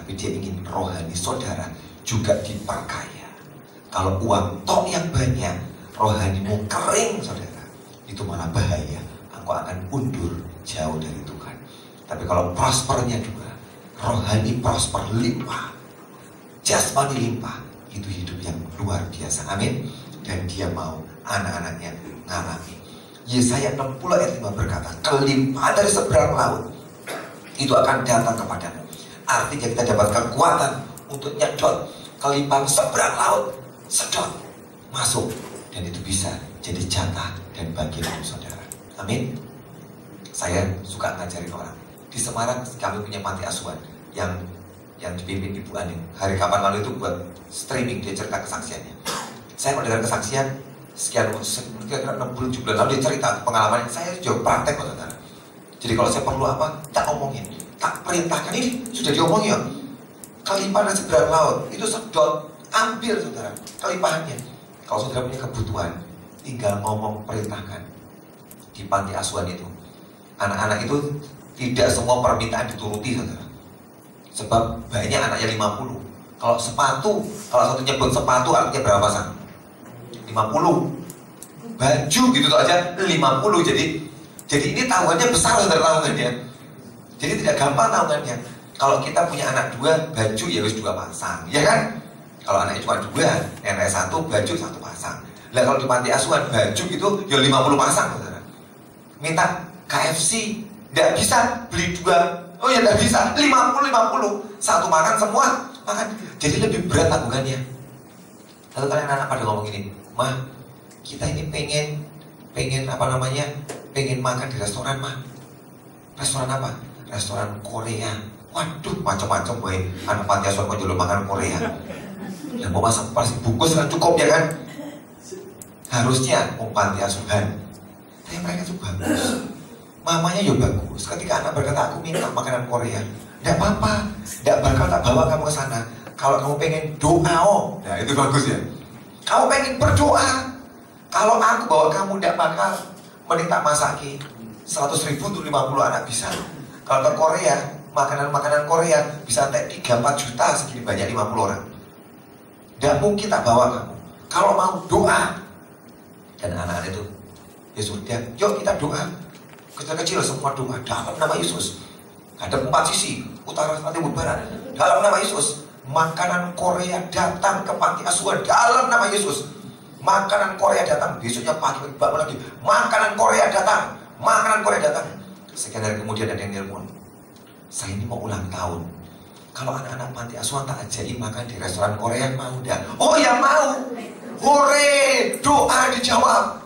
tapi dia ingin rohani saudara juga diperkaya. Kalau uang tok yang banyak, rohanimu kering saudara, itu malah bahaya. Engkau akan undur jauh dari Tuhan. Tapi kalau prospernya juga, rohani prosper limpah, jasmani limpah, itu hidup yang luar biasa. Amin. Dan dia mau anak-anaknya ngalami. Yesaya 60 ayat 5 berkata, kelimpahan dari seberang laut itu akan datang kepadamu. Artinya kita dapat kekuatan untuk nyedot kelimpahan seberang laut, sedot masuk, dan itu bisa jadi jatah dan bagian saudara. Amin. Saya suka ngajarin orang. Di Semarang kami punya panti asuhan yang dipimpin Ibu Aning. Hari kapan lalu itu buat streaming, dia cerita kesaksiannya. Saya mendengar kesaksian sekian kira-kira 6 bulan 7 bulan lalu, dia cerita pengalamannya. Saya juga praktek kok saudara. Jadi kalau saya perlu apa, tak omongin, tak perintahkan, ini sudah diomongin ya. Kelimpahan seberang laut itu sedot, ambil saudara kelimpahannya. Kalau saudara punya kebutuhan, tinggal ngomong, perintahkan. Di panti asuhan itu, anak-anak itu tidak semua permintaan dituruti saudara. Sebab banyak anaknya 50. Kalau sepatu, kalau satu nyebut sepatu artinya berapa pasang? 50. Baju gitu tuh aja 50. Jadi ini tahuannya besar saudara, tahuannya. Jadi tidak gampang tahuannya. Kalau kita punya anak 2, baju ya wis 2 pasang, ya kan? Kalau anaknya cuma 2, nenek 1, baju 1 pasang. Lah kalau di panti asuhan baju gitu ya 50 pasang saudara. Minta KFC, tidak bisa beli 2. Oh ya tidak bisa, 50. Satu makan semua, makan. Jadi lebih berat tanggungannya. Lalu kalian anak pada ngomong gini, "Mah, kita ini pengen apa namanya? Pengen makan di restoran, Mah." Restoran apa? Restoran Korea. Waduh, macam-macam boy. Anak panti asuhan kok dulu makan Korea. Ya mau masak pasti bungkus kan cukup ya kan? Harusnya mau panti asuhan. Tapi mereka tuh bagus. Mamanya juga bagus. Ketika anak berkata, aku minta makanan Korea, tidak apa-apa, tidak bakal tak bawa kamu ke sana. Kalau kamu pengen doa, nah itu bagus ya. Kamu pengen berdoa. Kalau aku bawa kamu, tidak bakal mending tak masaki 100.000 untuk 50 anak bisa. Kalau ke Korea, makanan Korea bisa sampai 3-4 juta, segini banyak 50 orang. Tidak mungkin tak bawa kamu. Kalau mau doa, dan anak-anak itu, ya sudah, yuk kita doa. Kecil-kecil semua doa dalam nama Yesus. Ada 4 sisi, utara, selatan, timur, barat. Dalam nama Yesus. Makanan Korea datang ke panti asuhan dalam nama Yesus. Makanan Korea datang. Besoknya pagi bangun lagi, makanan Korea datang. Makanan Korea datang. Sekian hari kemudian ada yang nelpon, saya ini mau ulang tahun. Kalau anak-anak panti asuhan tak ajari makan di restoran Korea, mau dah? Oh ya mau. Hore, doa dijawab.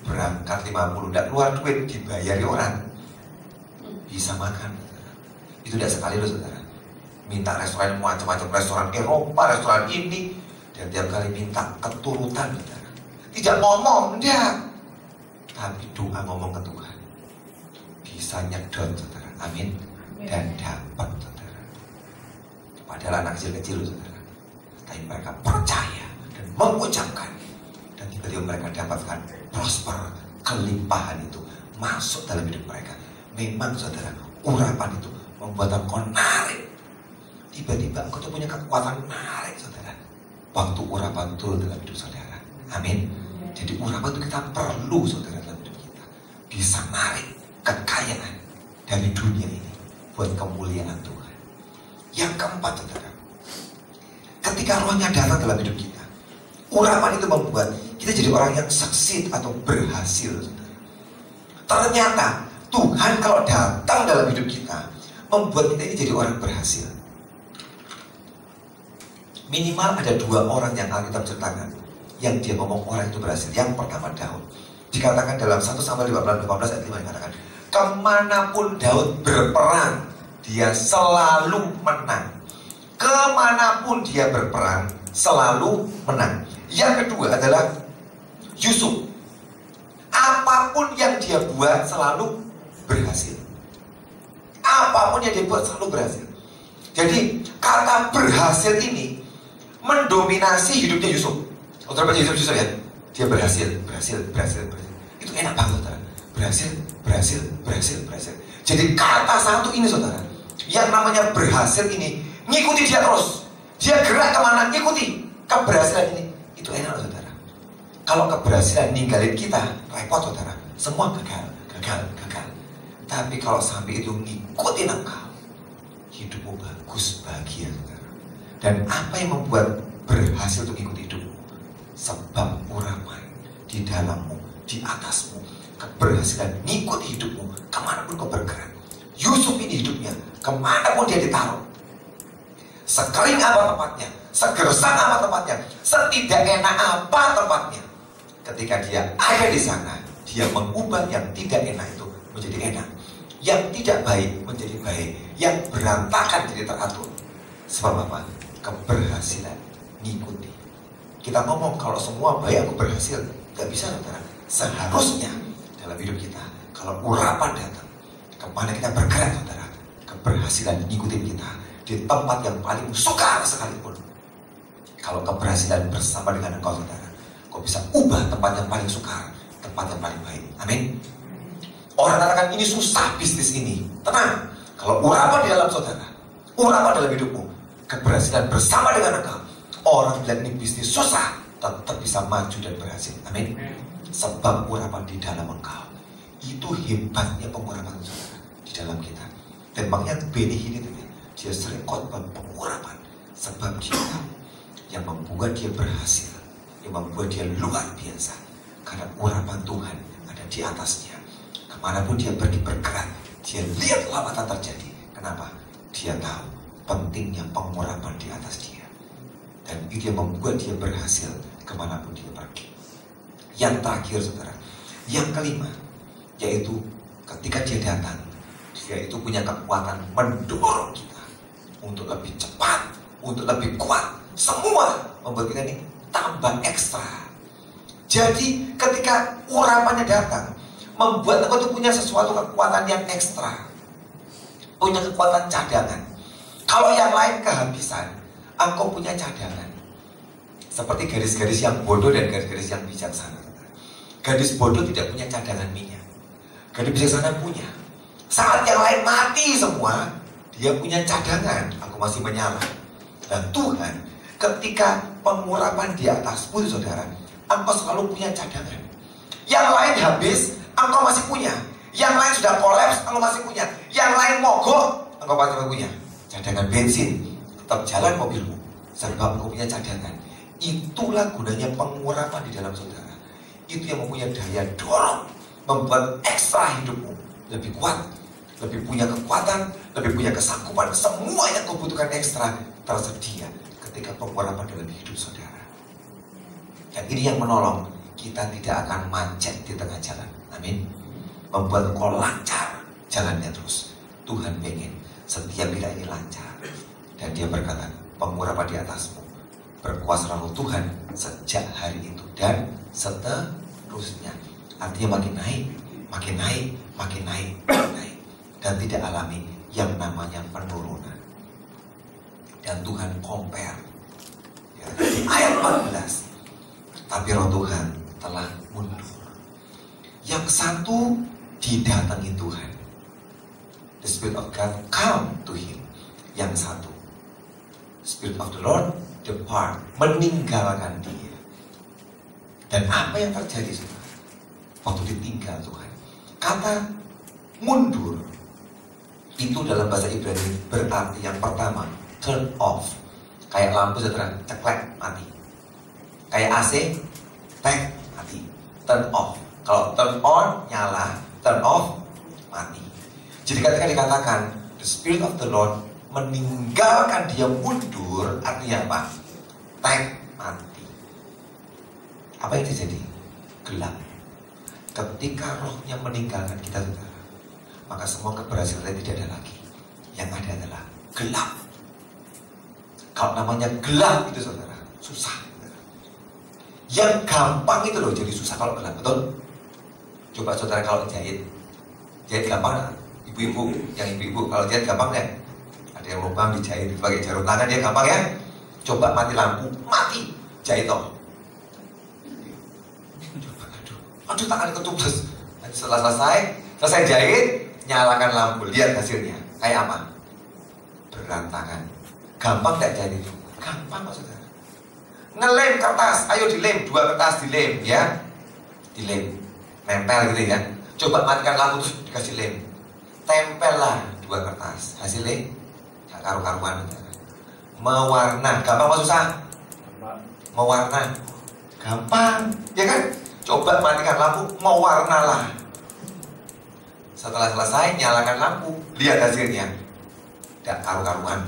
Berangkat 50, tidak keluar duit, dibayari orang. Bisa makan. Itu tidak sekali loh saudara. Minta restoran macam-macam, restoran Eropa, restoran ini, dan tiap kali minta keturutan saudara. Tidak ngomong, tidak. Tapi doa ngomong ke Tuhan. Bisa nyedot saudara, amin. Dan dapat saudara. Padahal anak kecil-kecil loh saudara. Tapi mereka percaya dan mengucapkan. Dan tiba-tiba mereka dapatkan prosper, kelimpahan itu masuk dalam hidup mereka. Memang saudara, urapan itu membuat engkau narik. Tiba-tiba engkau tuh punya kekuatan narik saudara. Waktu urapan turun dalam hidup saudara. Amin. Jadi urapan itu kita perlu saudara dalam hidup kita. Bisa narik kekayaan dari dunia ini buat kemuliaan Tuhan. Yang keempat saudara, ketika rohnya datang dalam hidup kita, urapan itu membuat kita jadi orang yang succeed atau berhasil saudara. Ternyata Tuhan kalau datang dalam hidup kita, membuat kita ini jadi orang berhasil. Minimal ada 2 orang yang Alkitab ceritakan yang dia ngomong orang itu berhasil. Yang pertama Daud. Dikatakan dalam 1 Samuel 15 ayat 5 dikatakan, kemanapun Daud berperang, dia selalu menang. Kemanapun dia berperang, selalu menang. Yang kedua adalah Yusuf. Apapun yang dia buat selalu berhasil. Apapun yang dia buat selalu berhasil. Jadi kata berhasil ini mendominasi hidupnya Yusuf. Saudara baca Yusuf ya, dia berhasil. Itu enak banget saudara. Berhasil. Jadi kata satu ini saudara, yang namanya berhasil ini ngikuti dia terus. Dia gerak kemana, ngikuti. Keberhasilan ini, itu enak loh saudara. Kalau keberhasilan ninggalin kita, repot saudara. Semua gagal. Tapi kalau sampai itu ngikutin engkau, hidupmu bagus, bahagia saudara. Dan apa yang membuat berhasil untuk ngikuti hidupmu? Sebab urapan di dalammu, di atasmu. Keberhasilan ngikuti hidupmu, kemanapun kau bergerak. Yusuf ini hidupnya, kemanapun dia ditaruh. Sekering apa tempatnya, segersang apa tempatnya, setidak enak apa tempatnya. Ketika dia ada di sana, dia mengubah yang tidak enak itu menjadi enak, yang tidak baik menjadi baik, yang berantakan jadi teratur. Sebab apa? Keberhasilan ngikuti. Kita ngomong kalau semua baik aku berhasil, gak bisa saudara. Seharusnya dalam hidup kita, kalau urapan datang, kemana kita bergerak saudara, keberhasilan ngikutin kita di tempat yang paling sukar sekalipun. Kalau keberhasilan bersama dengan engkau saudara, kau bisa ubah tempat yang paling sukar, tempat yang paling baik. Amin. Orang katakan ini susah bisnis ini. Tenang, kalau urapan di dalam saudara, urapan dalam hidupmu, keberhasilan bersama dengan engkau, orang bilang ini bisnis susah, tetap bisa maju dan berhasil. Amin. Sebab urapan di dalam engkau. Itu hebatnya pengurapan saudara di dalam kita. Dan makanya Benny ini dia sering khotbah pengurapan. Sebab dia tahu yang membuat dia berhasil, yang membuat dia luar biasa, karena urapan Tuhan ada di atasnya. Kemanapun dia pergi bergerak, dia lihat lawatan terjadi. Kenapa? Dia tahu pentingnya pengurapan di atas dia. Dan itu yang membuat dia berhasil kemanapun dia pergi. Yang terakhir saudara, yang kelima, yaitu ketika dia datang, dia itu punya kekuatan mendorong kita untuk lebih cepat, untuk lebih kuat. Semua membuat kita ini tambah ekstra. Jadi ketika urapannya datang, membuat engkau itu punya sesuatu kekuatan yang ekstra, punya kekuatan cadangan. Kalau yang lain kehabisan, engkau punya cadangan. Seperti garis-garis yang bodoh dan garis-garis yang bijaksana. Gadis bodoh tidak punya cadangan minyak, gadis bijaksana punya. Saat yang lain mati semua, dia punya cadangan. Aku masih menyala. Dan Tuhan, ketika pengurapan di atasmu saudara, engkau selalu punya cadangan. Yang lain habis, engkau masih punya. Yang lain sudah kolaps, engkau masih punya. Yang lain mogok, engkau masih punya cadangan bensin. Tetap jalan mobilmu, sebab engkau punya cadangan. Itulah gunanya pengurapan di dalam saudara. Itu yang mempunyai daya dorong, membuat ekstra hidupmu lebih kuat, lebih punya kekuatan, lebih punya kesanggupan. Semua yang kau butuhkan ekstra tersedia ketika pengurapan dalam hidup saudara. Dan ini yang menolong kita tidak akan macet di tengah jalan. Amin. Membuat kau lancar jalannya terus. Tuhan pengen setiap kita ini lancar. Dan dia berkata, pengurapan di atasmu, berkuasa roh Tuhan sejak hari itu dan seterusnya. Artinya makin naik, makin naik, makin naik, makin naik. Dan tidak alami yang namanya penurunan. Dan Tuhan compare ya, di ayat 14. Tapi roh Tuhan telah mundur. Yang satu didatangi Tuhan. The Spirit of God come to him. Yang satu, Spirit of the Lord depart, meninggalkan dia. Dan apa yang terjadi saudara? Waktu ditinggal Tuhan, kata mundur itu dalam bahasa Ibrani berarti yang pertama turn off. Kayak lampu saudara, ceklek, mati. Kayak AC, tek, mati. Turn off. Kalau turn on, nyala. Turn off, mati. Jadi ketika dikatakan the Spirit of the Lord meninggalkan dia, mundur, artinya apa? Tek, mati. Apa yang terjadi? Gelap. Ketika rohnya meninggalkan kita saudara, maka semua keberhasilan tidak ada lagi. Yang ada adalah gelap. Kalau namanya gelap itu saudara, susah saudara. Yang gampang itu loh jadi susah kalau gelap, betul? Coba saudara kalau jahit gampang. Ibu-ibu, yang ibu-ibu kalau jahit gampang deh. Ada yang lubang dijahit pakai jarum tangan, dia gampang ya. Coba mati lampu, mati jahit toh. Aduh tangan ketubas. Setelah selesai jahit, nyalakan lampu, lihat hasilnya kayak apa? Berantakan. Gampang tidak jadi? Gampang kok saudara. Ngelem kertas, ayo dilem, 2 kertas dilem ya. Dilem, nempel gitu ya. Coba matikan lampu terus dikasih lem. Tempel lah 2 kertas. Hasilnya gak karu-karuan. Mewarna, gampang apa susah? Mewarna gampang, ya kan? Coba matikan lampu, mewarna lah. Setelah selesai, nyalakan lampu, lihat hasilnya. Gak karu-karuan.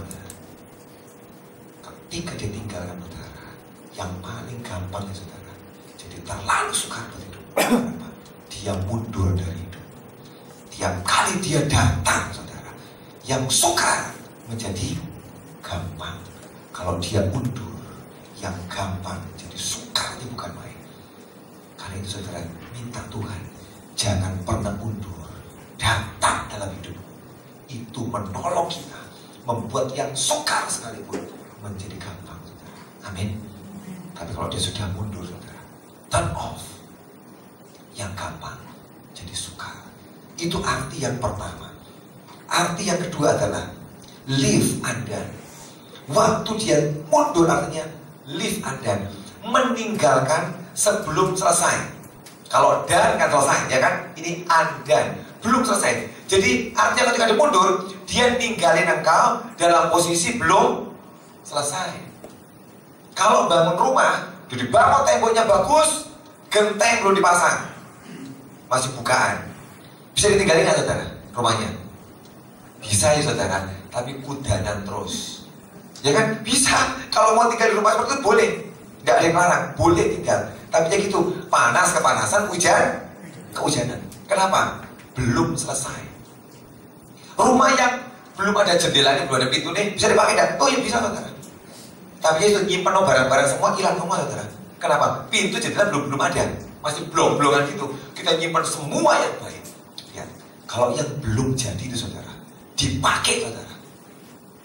Ketika dia tinggalkan saudara, yang paling gampang ya saudara, jadi terlalu sukar hidup. Dia mundur dari hidup. Tiap kali dia datang saudara, yang sukar menjadi gampang. Kalau dia mundur, yang gampang jadi sukar, ini bukan main. Karena itu saudara, minta Tuhan jangan pernah mundur, datang dalam hidup. Itu menolong kita, membuat yang sukar sekalipun menjadi gampang saudara. Amin. Tapi kalau dia sudah mundur saudara, turn off, yang gampang jadi sukar. Itu arti yang pertama. Arti yang kedua adalah leave undone. Waktu dia mundur artinya leave undone, meninggalkan sebelum selesai. Kalau dan kan selesai, ya kan? Ini undone, belum selesai. Jadi artinya ketika dia mundur, dia ninggalin engkau dalam posisi belum selesai. Kalau bangun rumah, udah dibangun temboknya bagus, genteng belum dipasang, masih bukaan, bisa ditinggalin nggak saudara rumahnya? Bisa ya saudara, tapi kudanan terus. Ya kan? Bisa. Kalau mau tinggal di rumah seperti itu boleh, nggak ada yang larang, boleh tinggal. Tapi ya gitu, panas kepanasan, hujan kehujanan. Kenapa? Belum selesai. Rumah yang belum ada jendelanya, belum ada pintu nih, bisa dipakai enggak? Oh ya bisa saudara. Tapi ya itu nyimpen barang-barang semua hilang semua saudara. Kenapa? Pintu jendela belum ada, masih blong-blongan gitu. Kita nyimpen semua yang baik. Ya, kalau yang belum jadi itu saudara, dipakai saudara,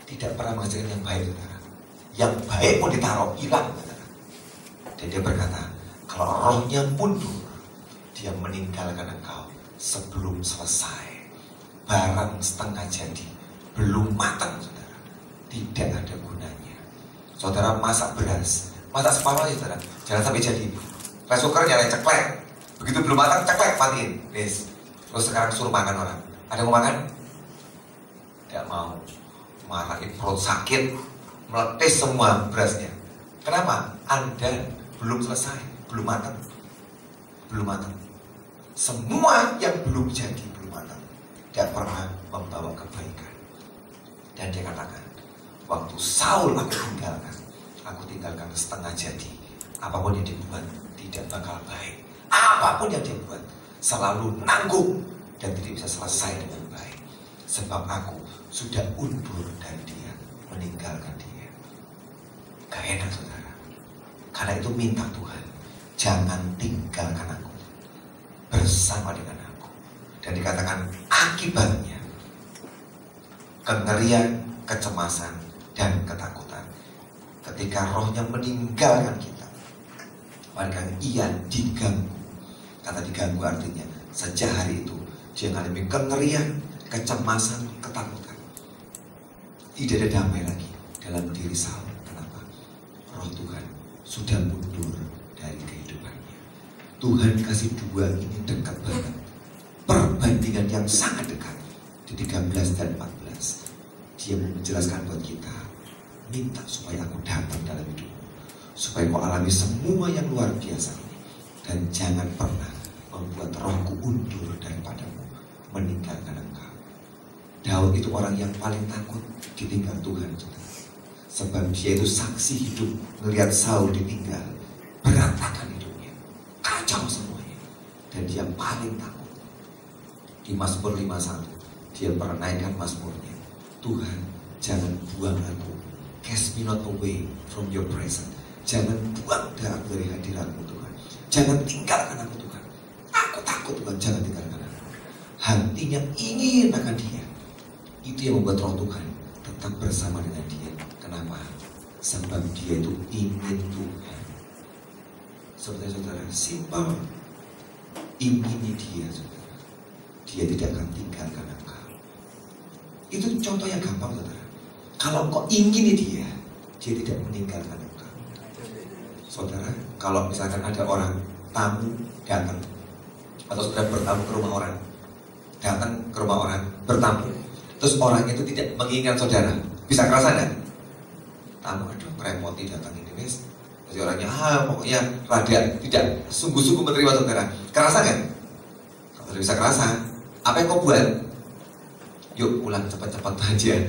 tidak pernah menghasilkan yang baik saudara. Yang baik pun ditaruh, hilang saudara. Dan dia berkata, kalau rohnya mundur, dia meninggalkan engkau sebelum selesai. Barang setengah jadi, belum matang saudara, tidak ada gunanya. Saudara masak beras, masak separuh aja saudara, jangan sampai jadi. Rice cooker nyalain ceklek, begitu belum matang ceklek matiin. Terus sekarang suruh makan orang, ada mau makan? Tidak mau. Marahin perut sakit, meletis semua berasnya. Kenapa? Anda belum selesai, belum matang, belum matang. Semua yang belum jadi, belum matang, tidak pernah membawa kebaikan. Dan dia katakan, waktu Saul aku tinggalkan setengah jadi. Apapun yang dibuat tidak bakal baik. Apapun yang dia buat selalu nanggung dan tidak bisa selesai dengan baik. Sebab aku sudah undur dari dia, meninggalkan dia. Gak enak saudara. Karena itu minta Tuhan, jangan tinggalkan aku bersama dengan aku. Dan dikatakan akibatnya kengerian, kecemasan, dan ketakutan. Ketika rohnya meninggalkan kita, maka ia diganggu. Kata diganggu artinya sejak hari itu dia mengalami kengerian, kecemasan, ketakutan. Tidak ada damai lagi dalam diri Saul. Kenapa? Roh Tuhan sudah mundur dari kehidupannya. Tuhan kasih dua ini dekat banget, perbandingan yang sangat dekat. Di 13 dan 14 dia menjelaskan buat kita, minta supaya aku datang dalam hidupmu, supaya kau alami semua yang luar biasa ini, dan jangan pernah membuat rohku undur daripadamu, meninggalkan engkau. Daud itu orang yang paling takut ditinggal Tuhan, saudara. Sebab dia itu saksi hidup melihat Saul ditinggal, berantakan hidupnya, kacau semuanya, dan dia paling takut. Di Mazmur 51 dia menaikkan mazmurnya, Tuhan jangan buang aku, cast me not away from your presence. Jangan buang dari hadiratmu Tuhan, jangan tinggalkan aku Tuhan. Aku takut Tuhan, jangan tinggalkan aku. Hatinya ingin akan dia. Itu yang membuat roh Tuhan tetap bersama dengan dia. Kenapa? Sebab dia itu ingin Tuhan. Saudara-saudara, simpel, ingini dia, saudara. Dia tidak akan tinggalkan engkau. Itu contoh yang gampang, saudara. Kalau engkau ingini dia tidak meninggalkan engkau. Saudara, kalau misalkan ada orang tamu datang, atau saudara bertamu ke rumah orang, datang ke rumah orang, bertamu, terus orang itu tidak mengingat saudara, bisa kerasa enggak? Tamu, aduh merepoti datang ini guys. Jadi orangnya, pokoknya rada tidak sungguh-sungguh menerima saudara. Kerasa kan? Kalau bisa kerasa, apa yang kau buat? Yuk pulang cepat-cepat aja.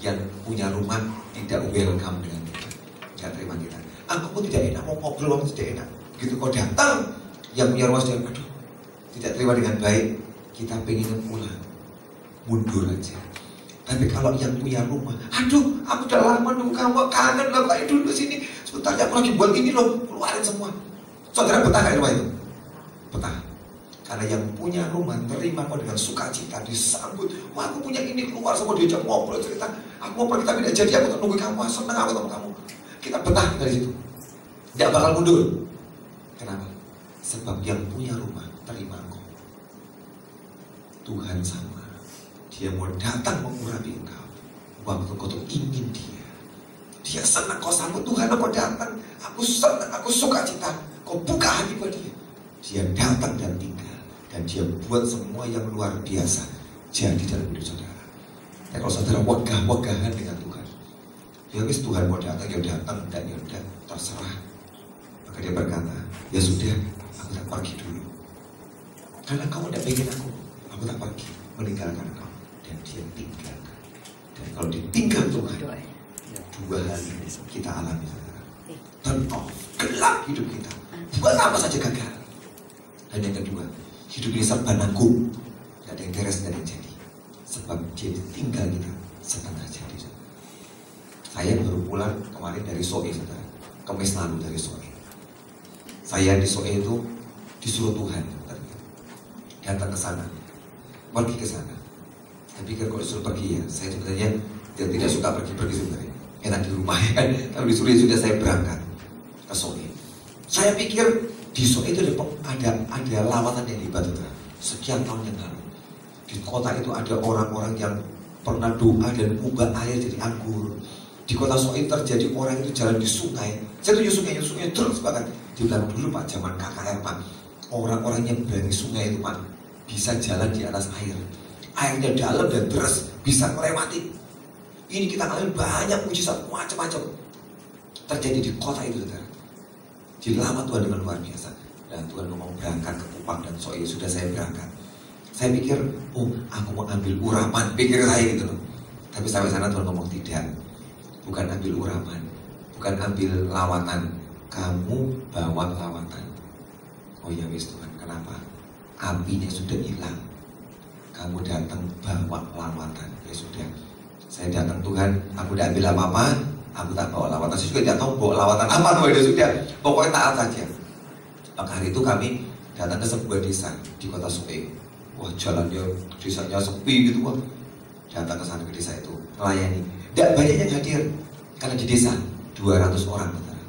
Yang punya rumah tidak welcome dengan kita, tidak terima kita. Aku pun tidak enak, mau ngobrol aku tidak enak. Begitu kau datang, yang punya rumah sudah, aduh, tidak terima dengan baik. Kita pengen pulang, mundur aja. Tapi kalau yang punya rumah, aduh, aku udah lama nunggu kamu, kangen lah kayak dulu sini. Sebentar aku lagi buat ini loh, keluarin semua. Saudara betah gak rumah itu? Betah. Karena yang punya rumah terima kau dengan sukacita, disambut. Wah, aku punya ini, keluar semua, diajak ngobrol cerita. Aku mau pergi tapi tidak jadi, aku tak nunggu kamu, senang aku sama kamu. Kita betah dari situ, tidak bakal mundur. Kenapa? Sebab yang punya rumah terima kau. Tuhan sama, dia mau datang mengurapi engkau waktu kau tuh ingin dia. Dia senang kau sambut, Tuhan kau datang, aku senang, aku suka cita. Kau buka hati buat dia. Dia datang dan tinggal, dan dia buat semua yang luar biasa jadi dalam hidup saudara. Dan kalau saudara wegah-wegahan dengan Tuhan, ya wis Tuhan mau datang, ya datang, dan ya udah terserah. Maka dia berkata, ya sudah, aku tak pergi dulu. Karena kamu tidak pengen aku tak pergi, meninggalkan kau. Dan dia tinggalkan. Dan kalau ditinggal Tuhan, dua hal ini kita alami saudara. Turn off, gelap hidup kita. Buat apa saja gagal. Dan yang kedua, hidup ini serba nanggung, gak ada yang beres, gak ada yang jadi. Sebab dia tinggal kita setengah jadi. Saya baru pulang kemarin dari Soe, saudara. Kamis lalu dari Soe. Saya di Soe itu disuruh Tuhan, datang ke sana, pergi ke sana. Saya pikir kalau disuruh pergi ya, saya sebenarnya tidak suka pergi-pergi sebenarnya. Enak di rumah ya kan. Kalau disuruh ya sudah, saya berangkat ke Soe. Saya pikir di Soe itu ada lawatan yang hebat, saudara. Sekian tahun yang lalu di kota itu ada orang-orang yang pernah doa dan ubah air jadi anggur. Di kota Soe terjadi orang itu jalan di sungai. Saya tuju sungai terus banget. Dibilang dulu Pak, zaman KKR Pak, orang-orang yang berani sungai itu Pak bisa jalan di atas air. Airnya dalam dan deras, bisa melewati. Ini kita alami banyak mujizat macam-macam terjadi di kota itu, saudara. Dilamat Tuhan dengan luar biasa. Dan Tuhan mau berangkat ke Kupang dan Soe, sudah saya berangkat. Saya pikir, aku mau ambil urapan, pikir saya gitu loh. Tapi sampai sana Tuhan ngomong tidak. Bukan ambil urapan, bukan ambil lawatan. Kamu bawa lawatan. Oh ya wis Tuhan, kenapa? Apinya sudah hilang. Kamu datang bawa lawatan. Ya sudah, saya datang Tuhan, aku tidak ambil apa-apa. Aku tak bawa lawatan, saya juga tidak tahu bawa lawatan apa. Ya sudah, pokoknya taat saja. Maka hari itu kami datang ke sebuah desa di kota Soe. Wah, jalannya desanya sepi gitu Wah. Datang ke sana, ke desa itu melayani. Tidak banyak yang hadir karena di desa 200 orang, saudara.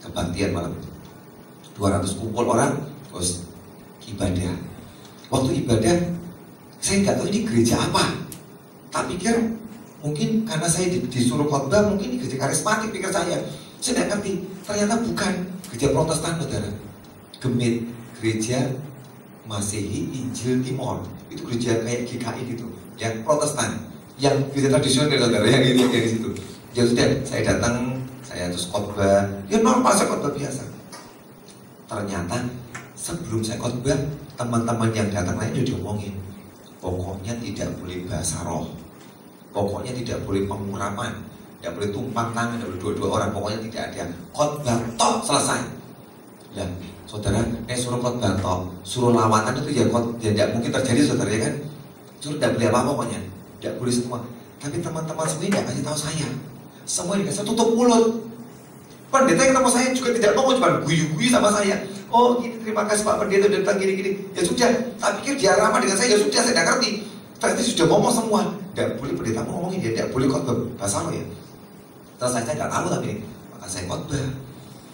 Kebaktian malam itu 200 kumpul orang terus ibadah. Waktu ibadah saya nggak tahu ini gereja apa. Tak pikir mungkin karena saya disuruh khotbah, mungkin ini gereja karismatik pikir saya. Saya tidak ngerti, ternyata bukan gereja Protestan, saudara. Gemit, gereja Masehi Injil Timor. Itu gereja kayak GKI gitu, yang Protestan, yang gereja tradisional, saudara, yang ini dari situ. Ya sudah, saya datang, saya terus khotbah. Ya normal, saya khotbah biasa. Ternyata sebelum saya khotbah, teman-teman yang datang lain udah diomongin, pokoknya tidak boleh bahasa roh, pokoknya tidak boleh pengurapan, tidak boleh tumpang tangan, tidak boleh dua-dua orang, pokoknya tidak ada. Khotbah tok, selesai. Lah, saudara, suruh khotbah tok, suruh lawatan itu ya tidak mungkin terjadi, saudara, ya kan? Suruh tidak boleh apa pokoknya, tidak boleh semua. Tapi teman-teman semua tidak kasih tahu saya. Semua dikasih tutup mulut. Pendeta yang ketemu saya juga tidak ngomong, cuma guyu-guyu sama saya. Oh gini, terima kasih Pak Pendeta udah datang gini-gini. Ya sudah, tak pikir dia ramah dengan saya, ya sudah, saya tidak ngerti. Ternyata sudah ngomong semua. Tidak boleh pendeta mau ngomongin dia, tidak boleh khotbah bahasa roh ya. Terus saya tidak tahu tapi maka saya khotbah.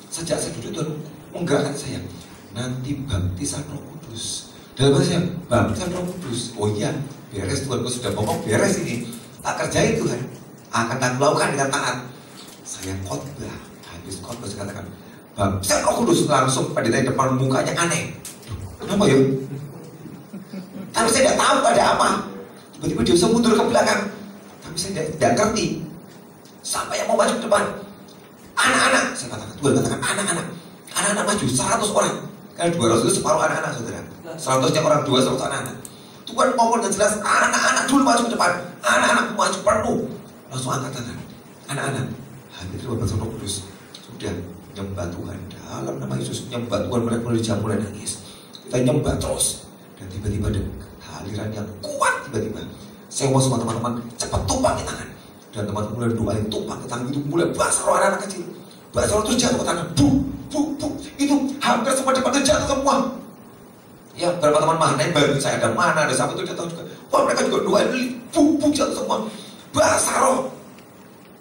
Sejak saya duduk Tuhan menggerakkan saya. Nanti baptisan Roh Kudus. Dalam bahasa saya, baptisan Roh Kudus. Oh iya, beres Tuhan, sudah ngomong beres ini. Tak kerjain Tuhan. akan aku lakukan dengan taat. Saya khotbah, habis khotbah saya katakan, saya Roh Kudus, langsung pendeta di depan mukanya aneh. Kenapa ya? Tapi saya tidak tahu ada apa. Tiba-tiba dia bisa mundur ke belakang. Tapi saya tidak ngerti. Sampai yang mau maju ke depan, anak-anak, saya katakan, Tuhan katakan anak-anak maju 100 orang. Karena 200 itu separuh anak-anak, saudara. 100-nya orang 200 anak-anak. Tuhan ngomong dan jelas, anak-anak dulu maju ke depan, anak-anak maju penuh. Langsung angkat tangan, anak-anak, hadir Bapak Roh Kudus. Sudah nyembah Tuhan dalam nama Yesus, nyembah Tuhan, mereka mulai nangis. Kita nyembah terus, dan tiba-tiba ada aliran yang kuat. Tiba-tiba saya mau semua teman-teman cepat tumpangin tangan, dan teman-teman mulai doain tumpangin tangan itu mulai basah roh anak-anak kecil. Basah roh itu jatuh ke tangan, itu hampir semua depan jatuh semua. Ya, beberapa teman mana yang baru saya ada mana, ada siapa itu jatuh juga. Wah, mereka juga doain, jatuh semua. Basah roh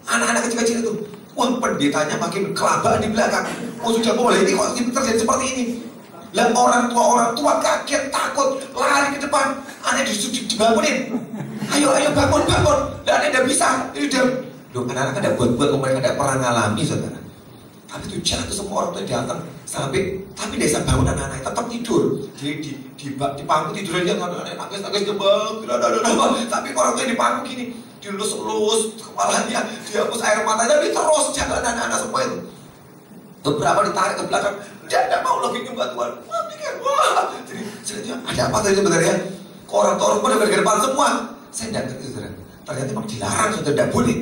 anak-anak kecil-kecil itu. Wah, pendetanya makin kelabakan di belakang. Oh, sudah boleh ini kok terjadi seperti ini. Lah orang tua kaget, takut, lari ke depan. Aneh dibangunin. Ayo bangun. Lah aneh tidak bisa. Ini udah. Loh, anak-anak ada buat mereka tidak pernah ngalami, saudara. Tapi itu jatuh semua orang tua datang sampai, tapi desa bangun anak-anak tetap tidur. Jadi di pangku tidurnya anak-anak nangis jembang. Tapi orang tua di pangku gini, dilus-lus kepalanya, dihapus air matanya, tapi terus jalan anak-anak semua itu. Beberapa ditarik ke belakang, tidak mau lagi nyembah Tuhan. Wah, jadi ada apa tadi sebenarnya? Orang pada gara-gara depan semua. Saya tidak ngerti, saudara. Ternyata memang dilarang, saudara, tidak boleh.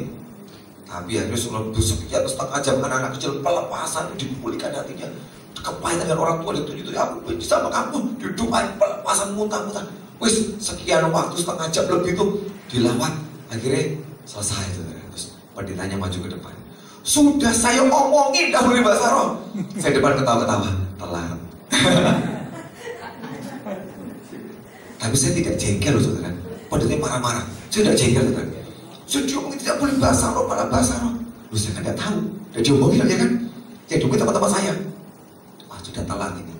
Tapi akhirnya sebelum besok ya setengah jam anak-anak kecil pelepasan, dipulihkan hatinya. Kepahitan dengan orang tua itu aku benci sama kamu, didoain pelepasan muntah-muntah. Wis sekian waktu setengah jam lebih itu dilawan. Akhirnya selesai, saudara. Terus pendetanya maju ke depan. Sudah saya omongin dahulu di bahasa roh. Saya depan ketawa-ketawa, telat. Tapi saya tidak jengkel loh, saudara. Pendetanya marah-marah. Saya tidak jengkel, saudara. Saya diomongin tidak boleh bahasa roh, malah bahasa roh. Loh, saya kan tidak tahu. Dan diomongin aja kan. Ya diomongin teman-teman saya. Wah, sudah telat ini.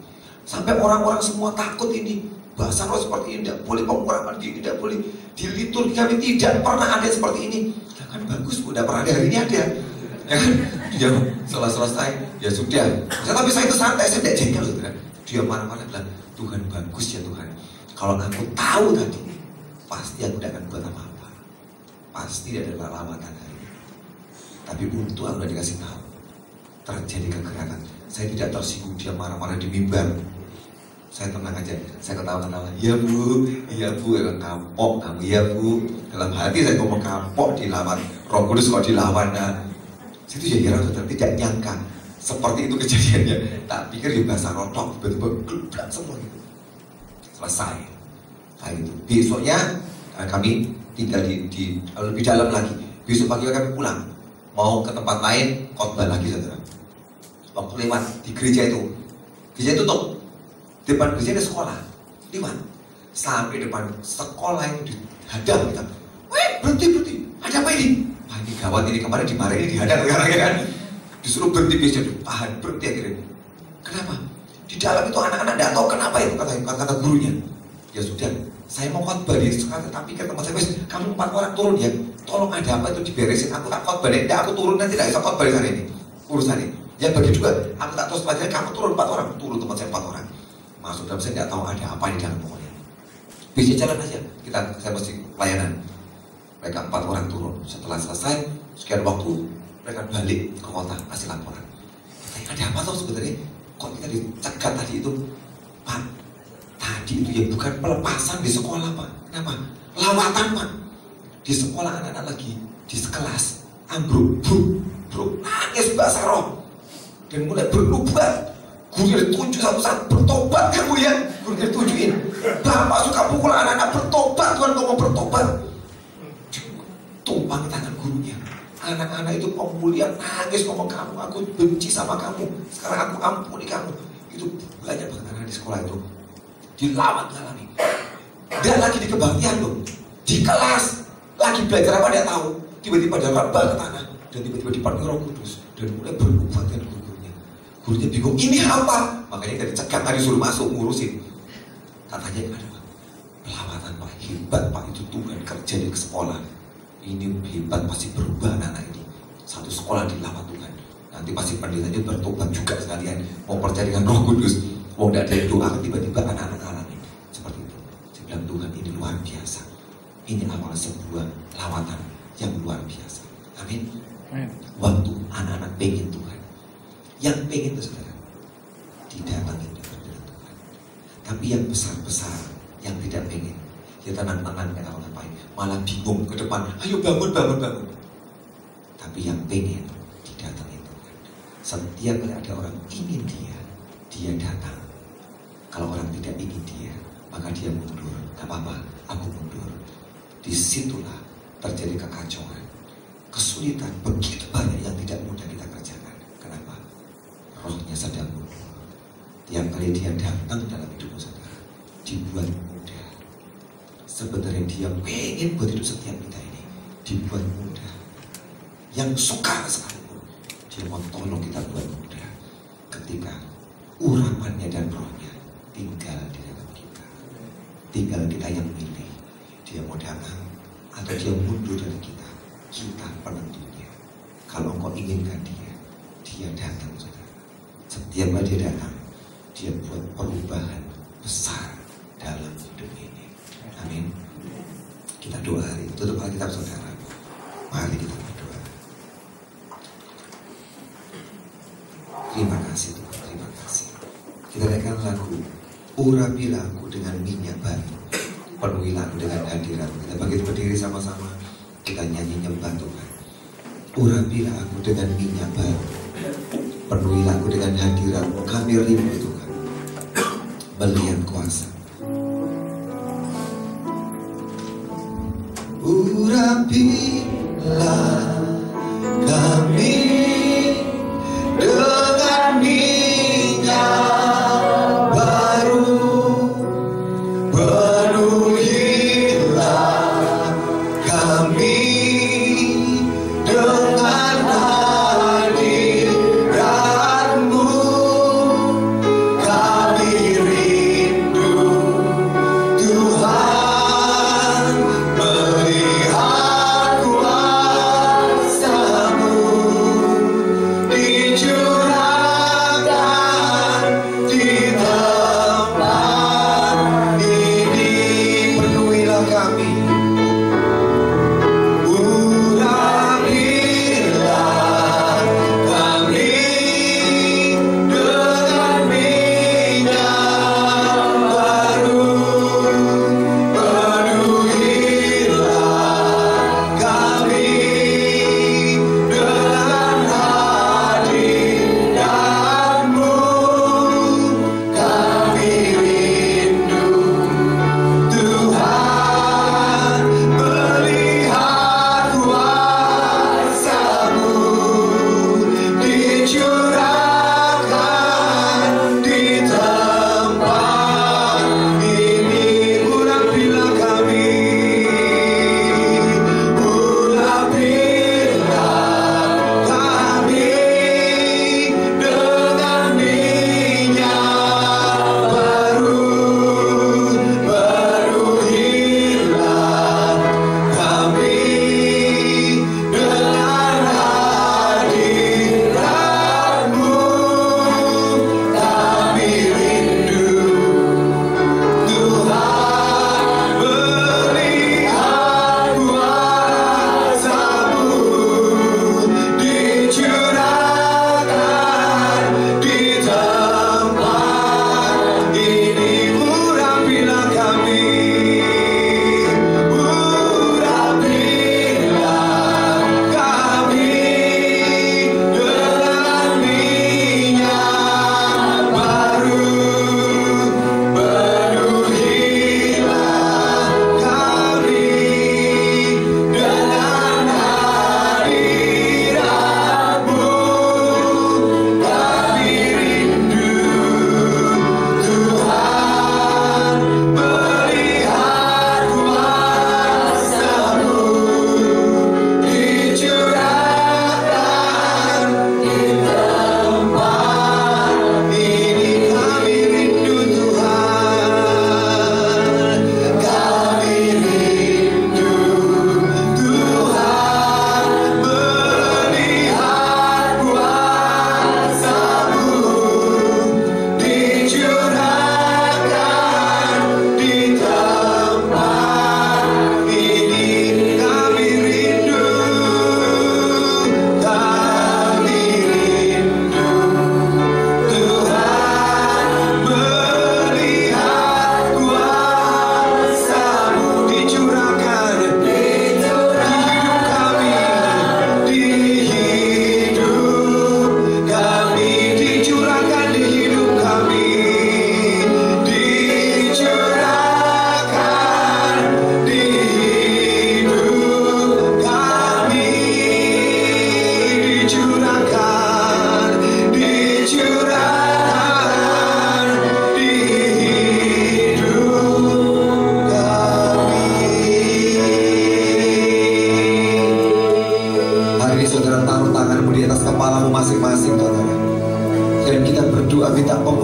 Sampai orang-orang semua takut ini. Bahasa roh seperti ini tidak boleh, pengurangan diri tidak boleh. Di liturgi kami tidak pernah ada seperti ini. Ya kan bagus, udah pernah ada, hari ini ada. Ya kan, dia setelah selesai, ya sudah. Tapi saya itu santai, saya tidak jengkel, saudara. Dia marah-marah bilang, Tuhan bagus ya Tuhan. Kalau aku tahu tadi, pasti aku tidak akan buat apa-apa. Pasti ada lawatan hari ini. Tapi untuk aku sudah dikasih tahu, terjadi kegerakan. Saya tidak tersinggung dia marah-marah di mimbar. Saya tenang aja, saya ketawa-ketawa. Iya bu, kapok kamu, iya bu. Dalam hati saya ngomong kapok dilawan, Roh Kudus kok dilawan. Nah, saya itu ya kira saudara tidak nyangka seperti itu kejadiannya. Tak pikir di bahasa rotok, tiba-tiba gelap semua gitu. Selesai. Nah itu. Besoknya kami tinggal di lebih dalam lagi. Besok pagi kami pulang, mau ke tempat lain, khotbah lagi, saudara. Waktu lewat di gereja itu tutup. Depan gereja ada sekolah, lewat sampai depan sekolah yang dihadang kita. Berhenti, ada apa ini? Wah, ini gawat, ini kemarin dimarahin, dihadang sekarang ya kan. Disuruh berhenti, bisa tahan, berhenti akhirnya. Kenapa? Di dalam itu anak-anak tidak tahu kenapa itu, kata gurunya. Ya sudah, saya mau khotbah di sekolah, tapi kan teman saya, kamu 4 orang turun ya, tolong ada apa itu diberesin, aku tak khotbah, tidak aku turun nanti tidak bisa khotbah di sana ini, urusan ini. Ya bagi juga, aku tak terus pelajaran, kamu turun 4 orang, turun teman saya 4 orang. Masuk dalam, saya tidak tahu ada apa di dalam pokoknya. Bisa jalan aja, saya mesti pelayanan. Mereka 4 orang turun, setelah selesai, sekian waktu, mereka balik ke kota, kasih laporan. Ada apa tuh sebenarnya? Kok kita dicegat tadi itu? Pak, tadi itu ya bukan pelepasan di sekolah Pak. Kenapa? Lawatan Pak. Di sekolah anak-anak lagi di sekelas ambruk, bro, nangis bahasa roh dan mulai berubah. Gurunya ditunjuk satu-satu, bertobat kamu ya. Gurunya ditunjukin, Bapak suka pukul anak-anak, bertobat, Tuhan ngomong bertobat. Tumpang tangan gurunya. Anak-anak itu pemulihan, nangis ngomong, kamu, aku benci sama kamu, sekarang aku ampuni kamu. Itu banyak banget anak di sekolah itu dilawan ngalami. Dan lagi di kebaktian loh, di kelas lagi belajar apa dia tahu, tiba-tiba ada rebah ke tanah dan tiba-tiba dipenuhi Roh Kudus dan mulai berubah dengan gurunya. Gurunya bingung, ini apa? Makanya dari cegah tadi suruh masuk ngurusin. Katanya ada Pak, pelawatan Pak, hebat Pak, itu Tuhan kerja di sekolah. ini hebat, pasti berubah anak ini. Satu sekolah dilawat Tuhan. Nanti pasti pendetanya bertobat juga sekalian, mau percaya dengan Roh Kudus. Mau tidak ada doa, tiba-tiba anak-anak alami seperti itu. Saya bilang Tuhan ini luar biasa. Ini awal sebuah lawatan yang luar biasa. Amin. Waktu anak-anak pengen Tuhan, yang pengen itu saudara, didatangi dengan Tuhan. Tapi yang besar-besar, yang tidak pengen, ya tenang-tenang gak tahu ngapain, malah bingung ke depan, ayo bangun. Tapi yang pengen didatangi Tuhan. Setiap kali ada orang ingin dia datang. Kalau orang tidak ingin dia, maka dia mundur. Gak apa-apa, aku mundur. Disitulah terjadi kekacauan, kesulitan, begitu banyak yang tidak mudah kita kerjakan. Kenapa? Rohnya sedang mundur. Tiap kali dia datang dalam hidupmu saudara, dibuat mudah. Sebenarnya dia pengen buat hidup setiap kita ini dibuat mudah. Yang suka sekalipun, dia mau tolong kita buat mudah. Ketika urapannya dan rohnya tinggal di dalam kita, tinggal kita yang milih. Dia mau datang atau dia mundur dari kita penentunya. Kalau engkau inginkan dia datang saudara. Setiap kali dia datang, dia buat perubahan besar dalam hidup ini. Amin. Kita doa hari ini, tutup Alkitab saudara. Mari kita berdoa. Terima kasih Tuhan, terima kasih. Kita naikkan lagu Urapilah aku dengan minyak baru, penuhilah aku dengan hadirat. Kita bangkit berdiri sama-sama, kita nyanyi nyembah Tuhan. Urapilah aku dengan minyak baru, penuhilah aku dengan hadirat. Kami rindu Tuhan, belian kuasa. Urapilah kami dengan minyak baru, penuhilah kami dengan hadirat-Mu. Kami rindu Tuhan melihat kuasa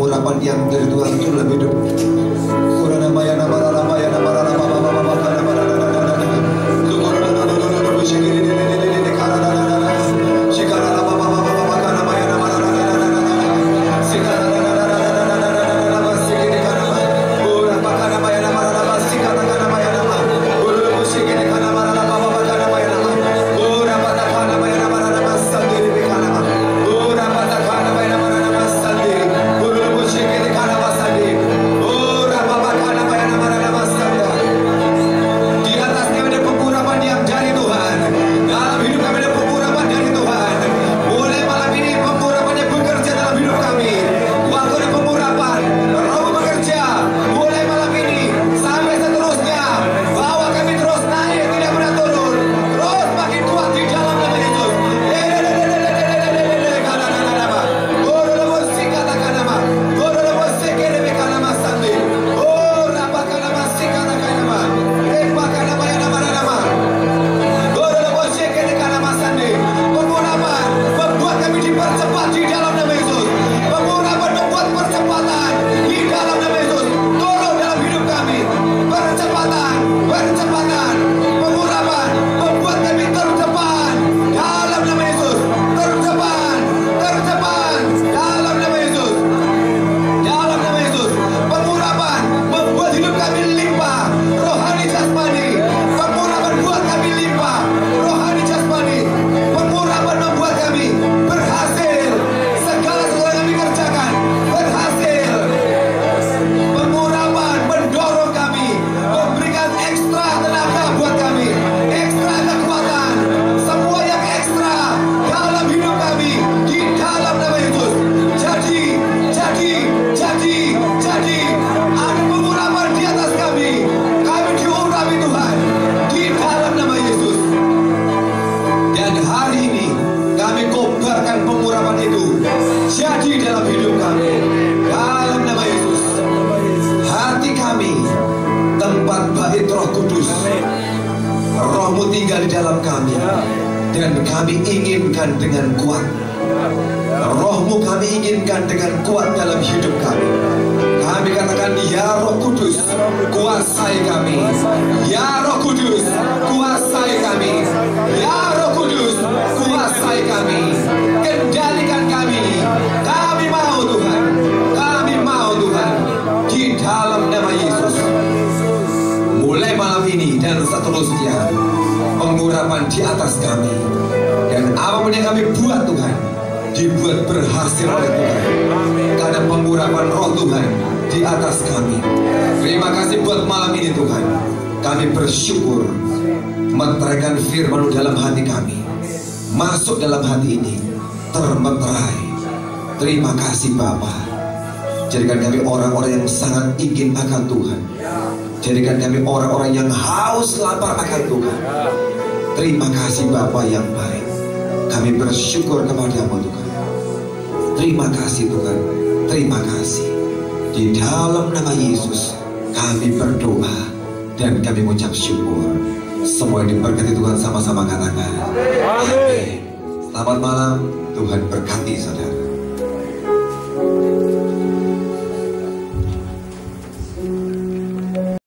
pengurapan yang dari Tuhan itu dalam hidup. Rohmu tinggal di dalam kami dan kami inginkan dengan kuat. Rohmu kami inginkan dengan kuat dalam hidup kami. Kami katakan, ya Roh Kudus, kuasai kami. Ya Roh Kudus, kuasai kami. Ya Roh Kudus, kuasai kami. Kendalikan kami. Kami mau Tuhan. Kami mau Tuhan. Di dalam nama Yesus. Mulai malam ini dan seterusnya, pengurapan di atas kami. Dan apapun yang kami buat Tuhan, dibuat berhasil oleh Tuhan. Karena pengurapan Roh Tuhan di atas kami. Terima kasih buat malam ini Tuhan. Kami bersyukur meteraikan firman dalam hati kami. Masuk dalam hati ini, termeterai. Terima kasih Bapa. Jadikan kami orang-orang yang sangat ingin akan Tuhan. Jadikan kami orang-orang yang haus lapar akan Tuhan. Terima kasih Bapa yang baik. Kami bersyukur kepada-Mu Tuhan. Terima kasih Tuhan. Terima kasih. Di dalam nama Yesus kami berdoa dan kami mengucap syukur. Semua yang diberkati Tuhan sama-sama katakan amin. Selamat malam. Tuhan berkati saudara.